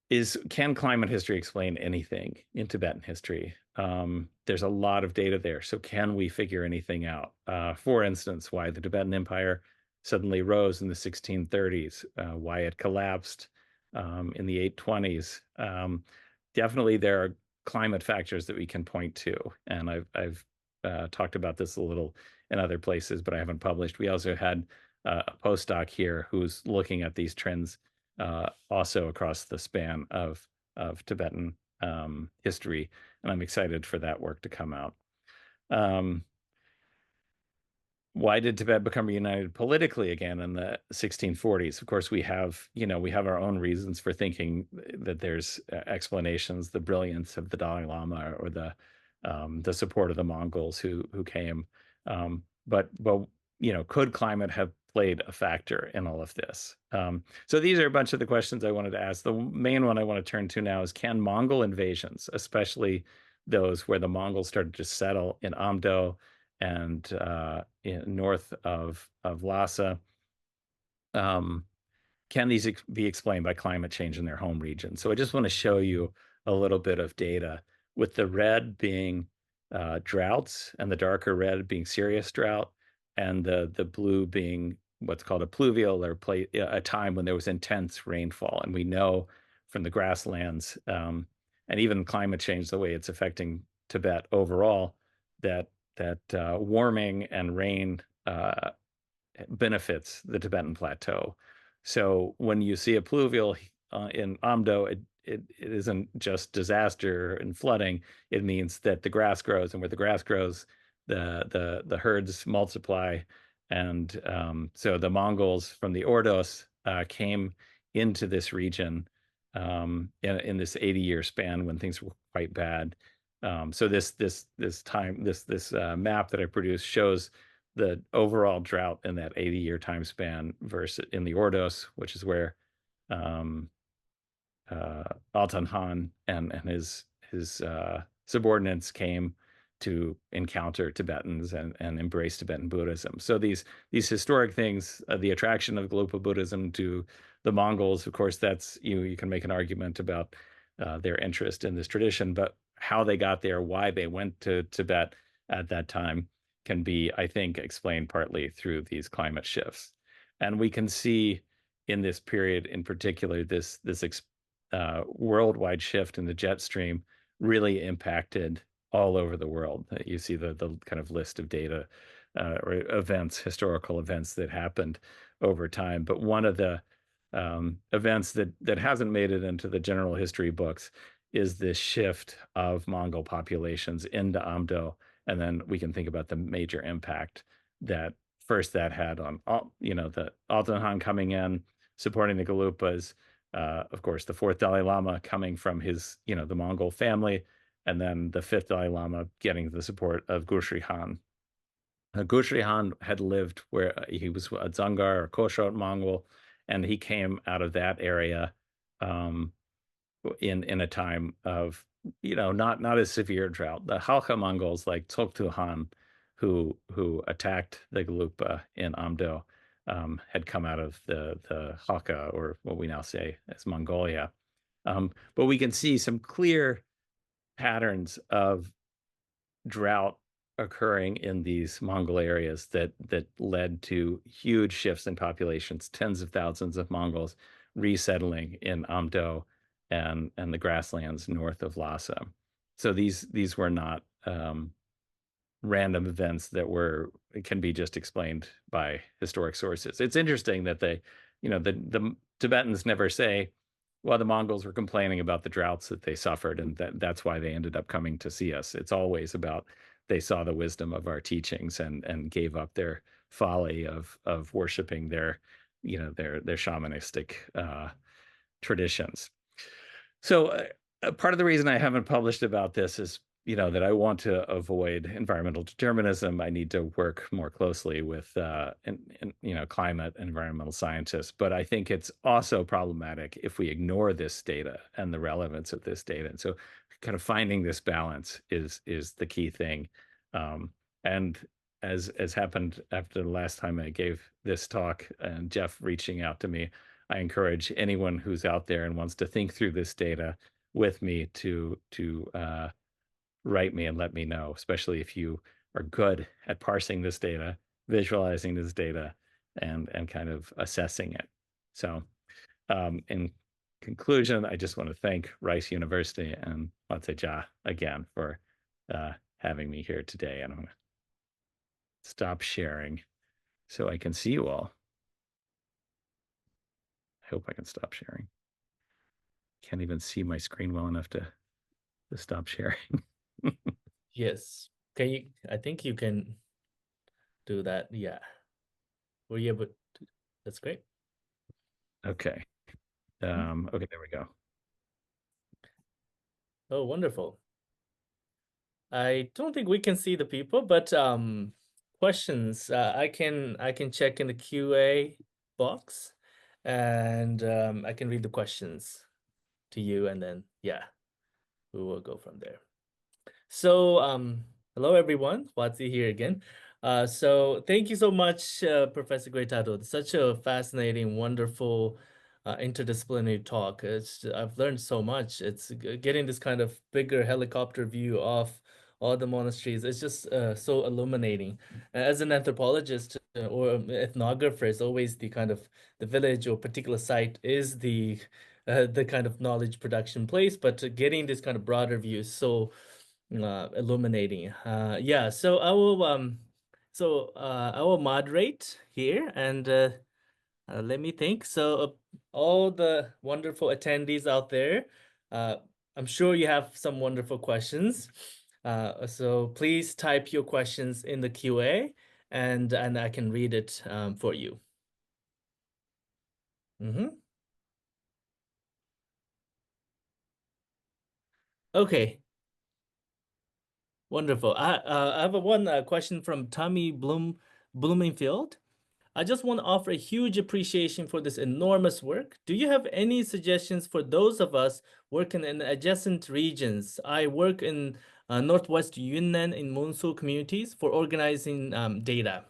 is can climate history explain anything in Tibetan history? There's a lot of data there. So can we figure anything out? For instance, why the Tibetan Empire suddenly rose in the 1630s, why it collapsed in the 820s. Definitely there are climate factors that we can point to. And I've talked about this a little in other places, but I haven't published. We also had a postdoc here who's looking at these trends also across the span of Tibetan history, and I'm excited for that work to come out. Um, why did Tibet become reunited politically again in the 1640s? Of course, we have our own reasons for thinking that there's explanations, the brilliance of the Dalai Lama or the support of the Mongols who came. But could climate have played a factor in all of this? So these are a bunch of the questions I wanted to ask. The main one I want to turn to now is, can Mongol invasions, especially those where the Mongols started to settle in Amdo and north of Lhasa, um, can these be explained by climate change in their home region? So I just want to show you a little bit of data, with the red being droughts and the darker red being serious drought, and the blue being what's called a pluvial, or a time when there was intense rainfall. And we know from the grasslands and even climate change, the way it's affecting Tibet overall, that warming and rain benefits the Tibetan plateau. So when you see a pluvial in Amdo, it isn't just disaster and flooding. It means that the grass grows, and where the grass grows, the herds multiply. And so the Mongols from the Ordos came into this region in this 80-year span when things were quite bad. So this map that I produced shows the overall drought in that 80-year time span versus in the Ordos, which is where um, Altan Han and his subordinates came to encounter Tibetans and embrace Tibetan Buddhism. So these historic things, the attraction of Gelugpa Buddhism to the Mongols, of course, that's you can make an argument about their interest in this tradition, but how they got there, why they went to Tibet at that time, can be, I think, explained partly through these climate shifts. And we can see in this period in particular this worldwide shift in the jet stream really impacted all over the world. You see the kind of list of data or events, historical events that happened over time. But one of the events that hasn't made it into the general history books is this shift of Mongol populations into Amdo, and then we can think about the major impact that first that had on the Altan Han coming in, supporting the Gelugpas, of course, the fourth Dalai Lama coming from the Mongol family, and then the fifth Dalai Lama getting the support of Guthrie Han. Guthrie Han had lived where he was a Dzungar or Koshot Mongol, and he came out of that area um, in a time of not as severe drought. The Halkha Mongols like Tsogtu Han, who attacked the Gelugpa in Amdo, had come out of the Halkha, or what we now say as Mongolia. But we can see some clear patterns of drought occurring in these Mongol areas that led to huge shifts in populations, tens of thousands of Mongols resettling in Amdo and the grasslands north of Lhasa. So these were not random events that were can be just explained by historic sources. It's interesting that the Tibetans never say, well, the Mongols were complaining about the droughts that they suffered, and that's why they ended up coming to see us. It's always about they saw the wisdom of our teachings and gave up their folly of worshiping their shamanistic traditions. So part of the reason I haven't published about this is, that I want to avoid environmental determinism. I need to work more closely with, climate and environmental scientists. But I think it's also problematic if we ignore this data and the relevance of this data. And so, kind of finding this balance is the key thing. And as happened after the last time I gave this talk, and Jeff reaching out to me, I encourage anyone who's out there and wants to think through this data with me to write me and let me know, especially if you are good at parsing this data, visualizing this data, and kind of assessing it. So, in conclusion, I just want to thank Rice University and Watse Ja again for having me here today. And I'm going to stop sharing so I can see you all. I hope I can stop sharing. Can't even see my screen well enough to stop sharing. Yes. Can you? I think you can do that. Yeah. Were you able to? That's great. Okay. Okay, there we go. Oh, wonderful. I don't think we can see the people, but questions. I can check in the QA box, and I can read the questions to you, and then yeah, we will go from there. So, hello everyone, Watsi here again. So thank you so much, Professor Greatato. It's such a fascinating, wonderful, interdisciplinary talk. I've learned so much. Getting this kind of bigger helicopter view of all the monasteries. It's just so illuminating. As an anthropologist or ethnographer, it's always the kind of the village or particular site is the kind of knowledge production place, but getting this kind of broader view is so illuminating. Yeah, I will moderate here and let me think. So all the wonderful attendees out there, uh, I'm sure you have some wonderful questions. So please type your questions in the QA and I can read it for you. Okay, wonderful. I have one question from Tommy Bloomingfield. I just want to offer a huge appreciation for this enormous work. Do you have any suggestions for those of us working in adjacent regions? I work in Northwest Yunnan in Monsu communities for organizing data.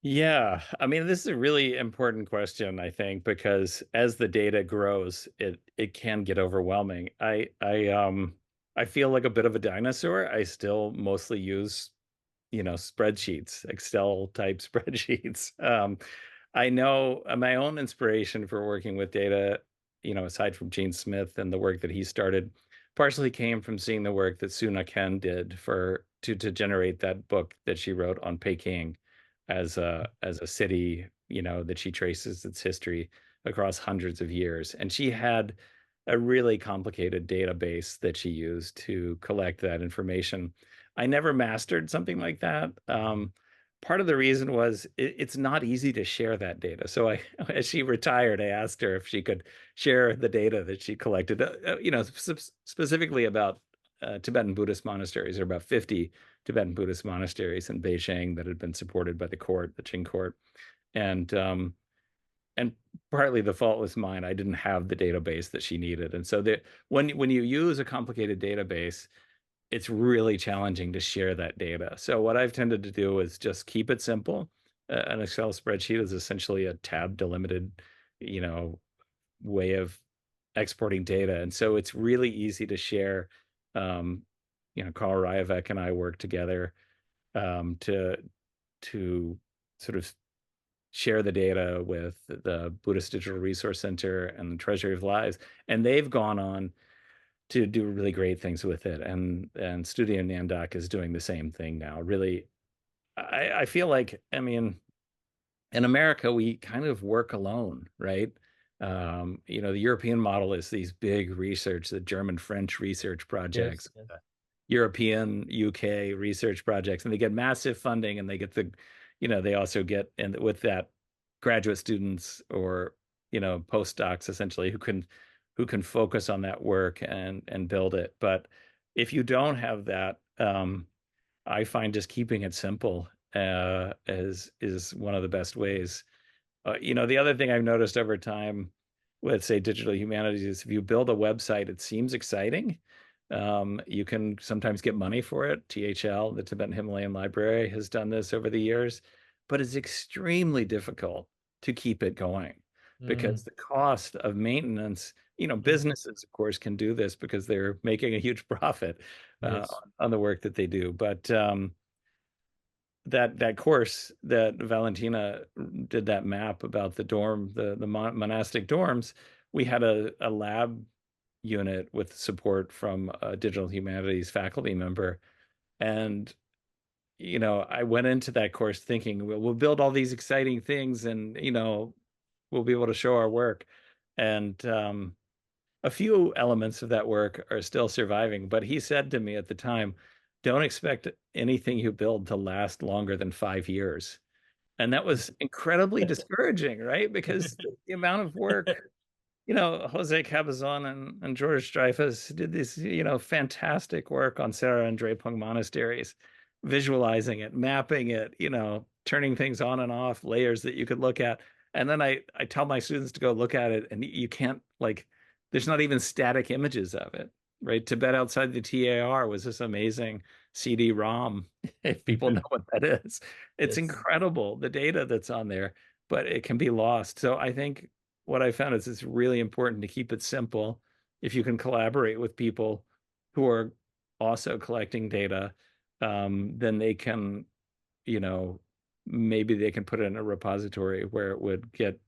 Yeah, I mean, this is a really important question, I think, because as the data grows, it can get overwhelming. I feel like a bit of a dinosaur. I still mostly use, spreadsheets, Excel type spreadsheets. I know my own inspiration for working with data, aside from Gene Smith and the work that he started, partially came from seeing the work that Suna Ken did to generate that book that she wrote on Peking as a city, that she traces its history across hundreds of years. And she had a really complicated database that she used to collect that information. I never mastered something like that. Part of the reason was it's not easy to share that data. So as she retired, I asked her if she could share the data that she collected, specifically about Tibetan Buddhist monasteries. There are about 50 Tibetan Buddhist monasteries in Beijing that had been supported by the court, the Qing court, and and partly the fault was mine. I didn't have the database that she needed, and so when you use a complicated database, it's really challenging to share that data. So what I've tended to do is just keep it simple. An Excel spreadsheet is essentially a tab delimited, you know, way of exporting data, and so it's really easy to share. Um, Carl Ryavec and I worked together to sort of share the data with the Buddhist Digital Resource Center and the Treasury of Lives, and they've gone on to do really great things with it. And Studio Namdok is doing the same thing now. Really, I feel like, I mean, in America, we kind of work alone, right? The European model is these big research, the German, French research Yes, projects, yes, European, UK research projects, and they get massive funding, and they get they also get, and with that, graduate students or postdocs essentially who can focus on that work and build it. But if you don't have that, I find just keeping it simple is one of the best ways. The other thing I've noticed over time with, say, digital humanities is if you build a website, it seems exciting. You can sometimes get money for it. THL, the Tibetan Himalayan Library, has done this over the years, but it's extremely difficult to keep it going because mm, the cost of maintenance, mm, businesses, of course, can do this because they're making a huge profit yes, on the work that they do. But that course that Valentina did, that map about the dorm, the monastic dorms, we had a lab unit with support from a digital humanities faculty member. And, I went into that course thinking, we'll build all these exciting things and, we'll be able to show our work. And a few elements of that work are still surviving. But he said to me at the time, don't expect anything you build to last longer than 5 years. And that was incredibly discouraging, right? Because the amount of work, Jose Cabazon and George Dreyfus did this, fantastic work on Serra and Drepung monasteries, visualizing it, mapping it, turning things on and off, layers that you could look at. And then I tell my students to go look at it, and you can't, like, there's not even static images of it, right? Tibet Outside the TAR was this amazing CD-ROM, if people know what that is. It's yes. incredible, the data that's on there, but it can be lost. So I think what I found is it's really important to keep it simple. If you can collaborate with people who are also collecting data, then they can, you know, maybe they can put it in a repository where it would get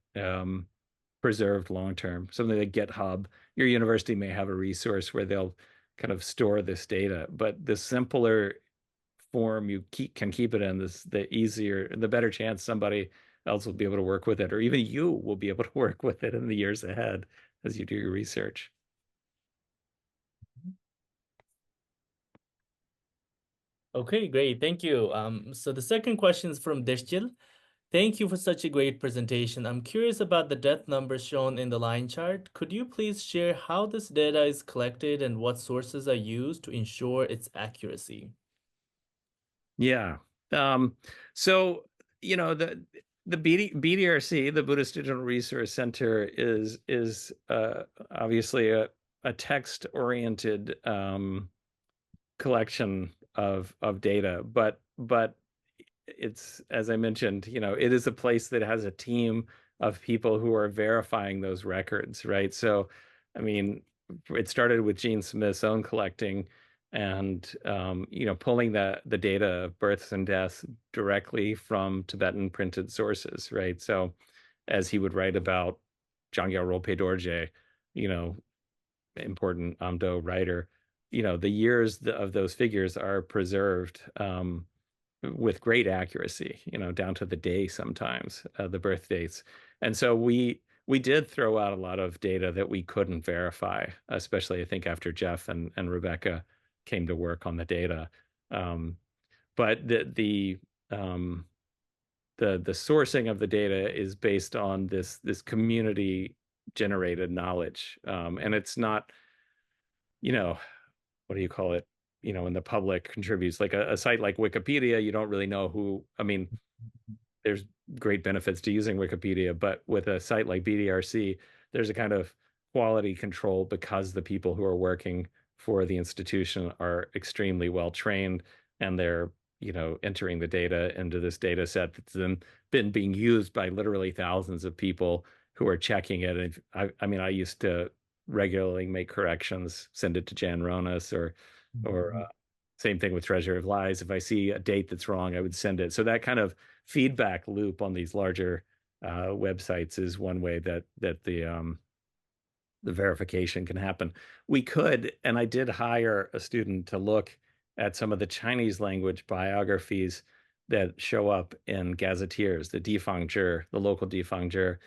preserved long term. Something like GitHub. Your university may have a resource where they'll kind of store this data, but the simpler form you can keep it in, this the easier, the better chance somebody else will be able to work with it, or even you will be able to work with it in the years ahead as you do your research. Okay, great. Thank you. So the second question is from Deshjil. Thank you for such a great presentation. I'm curious about the death numbers shown in the line chart. Could you please share how this data is collected and what sources are used to ensure its accuracy? Yeah. Um, so, the BDRC, the Buddhist Digital Resource Center, is obviously a text-oriented collection of data, but it's, as I mentioned, it is a place that has a team of people who are verifying those records, right? So, I mean, it started with Gene Smith's own collecting and pulling the data of births and deaths directly from Tibetan printed sources, right? So as he would write about Janggyal Ronpa Dorje, you know, important Amdo writer, the years of those figures are preserved with great accuracy, down to the day sometimes, the birth dates. And so we did throw out a lot of data that we couldn't verify, especially I think after Jeff and Rebecca came to work on the data. Um, but the sourcing of the data is based on this community generated knowledge, and it's not, you know what do you call it? When the public contributes, like a site like Wikipedia, you don't really know who. I mean, there's great benefits to using Wikipedia, but with a site like BDRC, there's a kind of quality control because the people who are working for the institution are extremely well trained, and they're, entering the data into this data set that's then been being used by literally thousands of people who are checking it. And I mean, I used to regularly make corrections, send it to Jan Ronas or Mhm. Same thing with Treasure of Lies. If I see a date that's wrong, I would send it. So that kind of feedback loop on these larger websites is one way that the verification can happen. We could, and I did hire a student to look at some of the Chinese language biographies that show up in gazetteers. The local Difangzhi,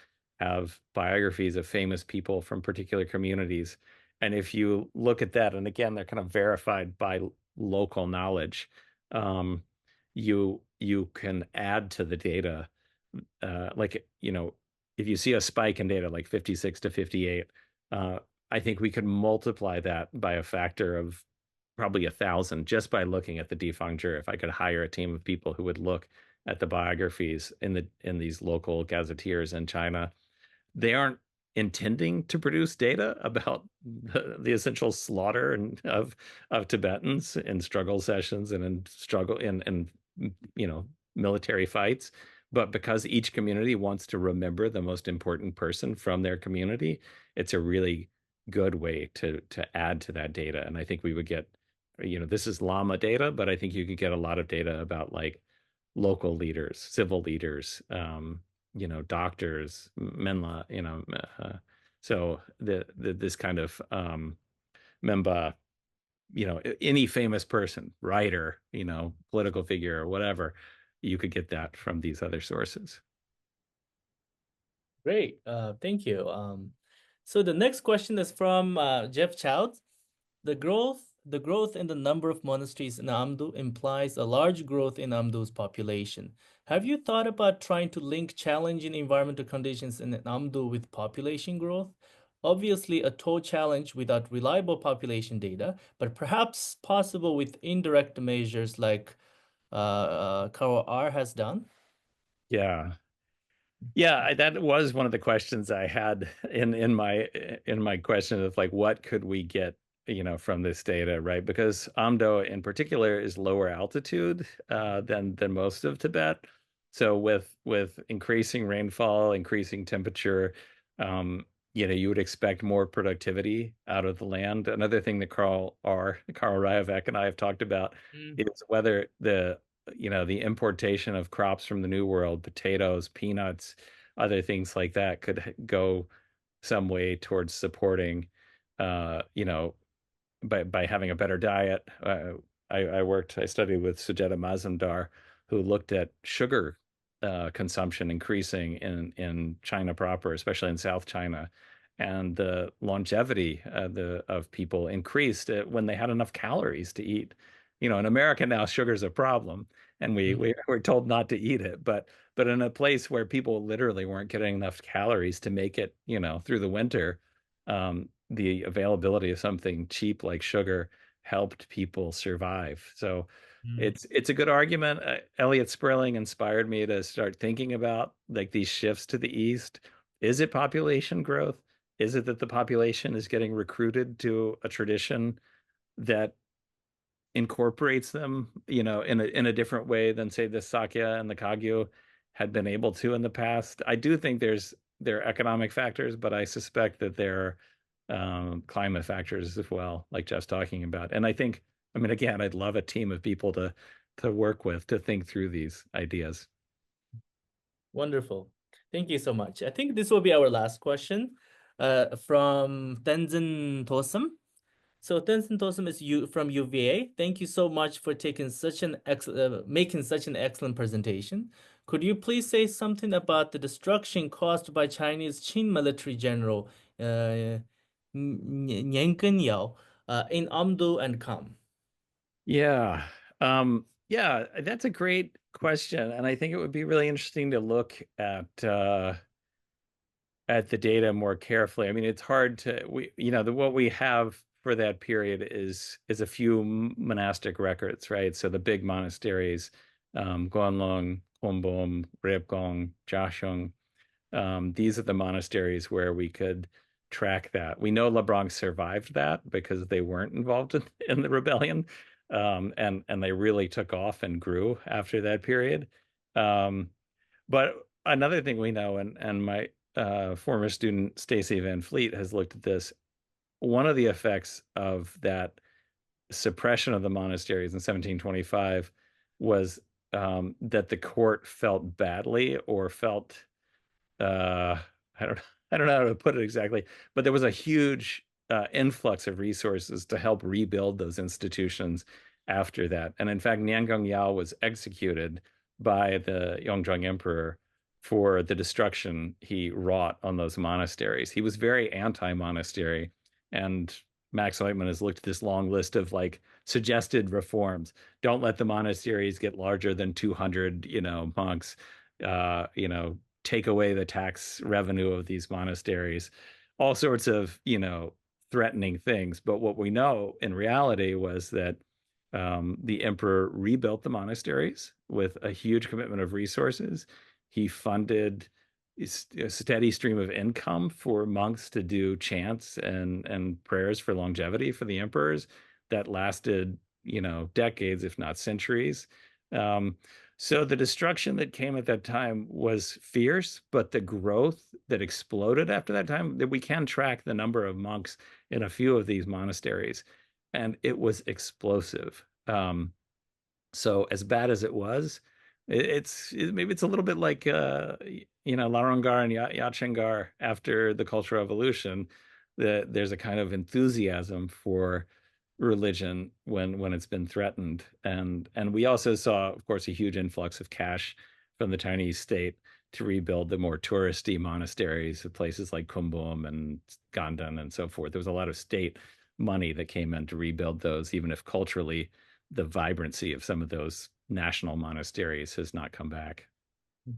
have biographies of famous people from particular communities. And if you look at that, and again, they're kind of verified by local knowledge, um, you can add to the data. Like, if you see a spike in data like 56 to 58, uh, I think we could multiply that by a factor of probably 1,000 just by looking at the Defangzhi. If I could hire a team of people who would look at the biographies in these local gazetteers in China, they aren't intending to produce data about the essential slaughter of Tibetans in struggle sessions and in struggle in military fights. But because each community wants to remember the most important person from their community, it's a really good way to add to that data. And I think we would get, this is llama data, but I think you could get a lot of data about like local leaders, civil leaders, doctors, Menla, so this kind of member, any famous person, writer, political figure or whatever, you could get that from these other sources. Great. Thank you. So the next question is from Jeff Chow. The growth in the number of monasteries in Amdo implies a large growth in Amdo's population. Have you thought about trying to link challenging environmental conditions in Amdo with population growth? Obviously, a tall challenge without reliable population data, but perhaps possible with indirect measures like Carol R has done. Yeah. Yeah, that was one of the questions I had in my question of like what could we get, from this data, right? Because Amdo in particular is lower altitude than most of Tibet. So with increasing rainfall, increasing temperature, you would expect more productivity out of the land. Another thing that Carl Ryavec and I have talked about Mm. is whether the importation of crops from the New World, potatoes, peanuts, other things like that could go some way towards supporting, by having a better diet. I studied with Sujeta Mazumdar, who looked at sugar consumption increasing in China proper, especially in South China, and the longevity of people increased when they had enough calories to eat. In America now, sugar's a problem, and we're told not to eat it, but in a place where people literally weren't getting enough calories to make it, through the winter, the availability of something cheap like sugar helped people survive. So Mm. it's a good argument. Elliot Sperling inspired me to start thinking about like these shifts to the east. Is it population growth? Is it that the population is getting recruited to a tradition that incorporates them, in a different way than say the Sakya and the Kagyu had been able to in the past? I do think there are economic factors, but I suspect that there are climate factors as well, like Jeff's talking about. And I mean, again, I'd love a team of people to work with to think through these ideas. Wonderful. Thank you so much. I think this will be our last question from Tenzin Tosum. So Tenzin Tosum is from UVA. Thank you so much for making such an excellent presentation. Could you please say something about the destruction caused by Chinese Qin military general Nian Yao in Amdo and Kham? Yeah. Yeah, that's a great question. And I think it would be really interesting to look at the data more carefully. I mean, it's hard to what we have for that period is a few monastic records, right? So the big monasteries, Guanlong, Humbom, Rebgong, Jiaxing, these are the monasteries where we could track that. We know LeBlanc survived that because they weren't involved in the rebellion, and they really took off and grew after that period. Um, but another thing we know, and my former student Stacy Van Fleet has looked at this. One of the effects of that suppression of the monasteries in 1725 was that the court felt badly or felt uh, I don't I don't know how to put it exactly, but there was a huge influx of resources to help rebuild those institutions after that. And in fact, Niangang Yao was executed by the Yongzheng Emperor for the destruction he wrought on those monasteries. He was very anti-monastery, and Max Whiteman has looked at this long list of like suggested reforms. Don't let the monasteries get larger than 200, monks. Take away the tax revenue of these monasteries, all sorts of, threatening things. But what we know in reality was that the emperor rebuilt the monasteries with a huge commitment of resources. He funded a steady stream of income for monks to do chants and prayers for longevity for the emperors that lasted, decades, if not centuries. Um, so the destruction that came at that time was fierce, but the growth that exploded after that time, that we can track the number of monks in a few of these monasteries, and it was explosive. So as bad as it was, maybe it's a little bit like Larangar and Yachengar after the Cultural Revolution. That there's a kind of enthusiasm for religion when it's been threatened, and we also saw, of course, a huge influx of cash from the Chinese state to rebuild the more touristy monasteries of places like Kumbum and Gandan and so forth. There was a lot of state money that came in to rebuild those, even if culturally the vibrancy of some of those national monasteries has not come back. But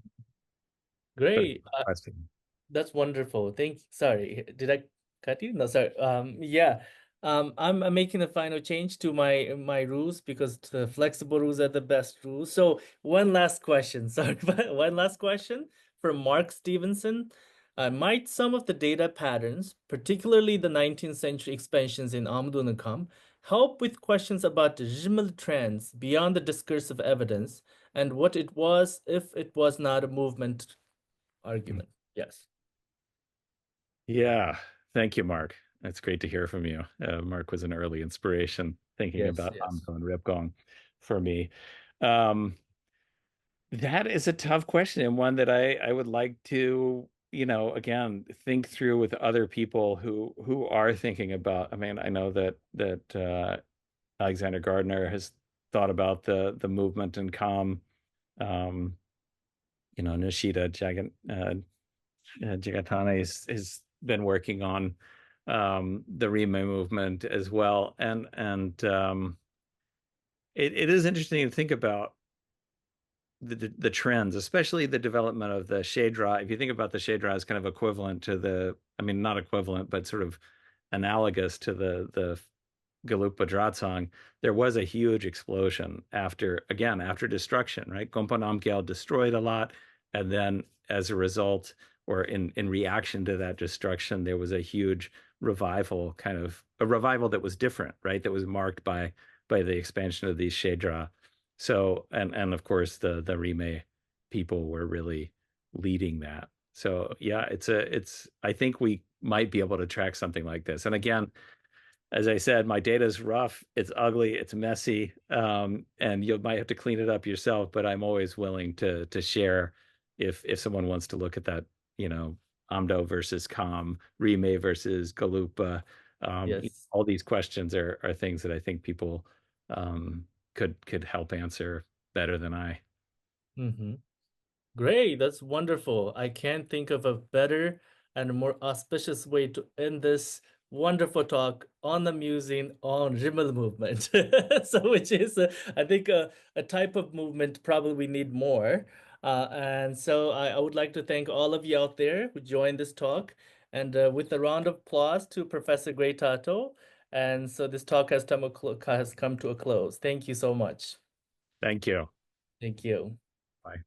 Great. question. That's wonderful. Sorry, did I cut you? No, sorry. Yeah. I'm making a final change to my rules because the flexible rules are the best rules. So one last question. Sorry, but one last question from Mark Stevenson. Might some of the data patterns, particularly the 19th century expansions in Amdunakam, help with questions about the Jimel trends beyond the discursive evidence and what it was if it was not a movement argument? Yes. Yeah, thank you, Mark. It's great to hear from you. Mark was an early inspiration thinking Yes, about yes. Amdo and Ripgong for me. Um, that is a tough question, and one that I would like to, again, think through with other people who are thinking about. I mean, I know that Alexander Gardner has thought about the movement and calm. Um, Nishida Jagatana has been working on the Rime movement as well, and it is interesting to think about the trends, especially the development of the Shedra. If you think about the Shedra as kind of equivalent to I mean, not equivalent, but sort of analogous to the Galupa Dratsang, there was a huge explosion after destruction, right? Gompa Namgyal destroyed a lot, and then as a result, or in reaction to that destruction, there was a huge revival, kind of a revival that was different, right? That was marked by the expansion of these Shedra. So, and of course the Rime people were really leading that. So yeah, it's I think we might be able to track something like this. And again, as I said, my data is rough, it's ugly, it's messy, and you might have to clean it up yourself. But I'm always willing to share if someone wants to look at that, Amdo versus Com, Rime versus Galupa. Yes. All these questions are things that I think people could help answer better than I. Mm-hmm. Great, that's wonderful. I can't think of a better and more auspicious way to end this wonderful talk on the musing on Rimmel movement. So, which is, I think, a type of movement probably we need more. And so I would like to thank all of you out there who joined this talk. And with a round of applause to Professor Gray Tato. And so this talk has come to a close. Thank you so much. Thank you. Thank you. Bye.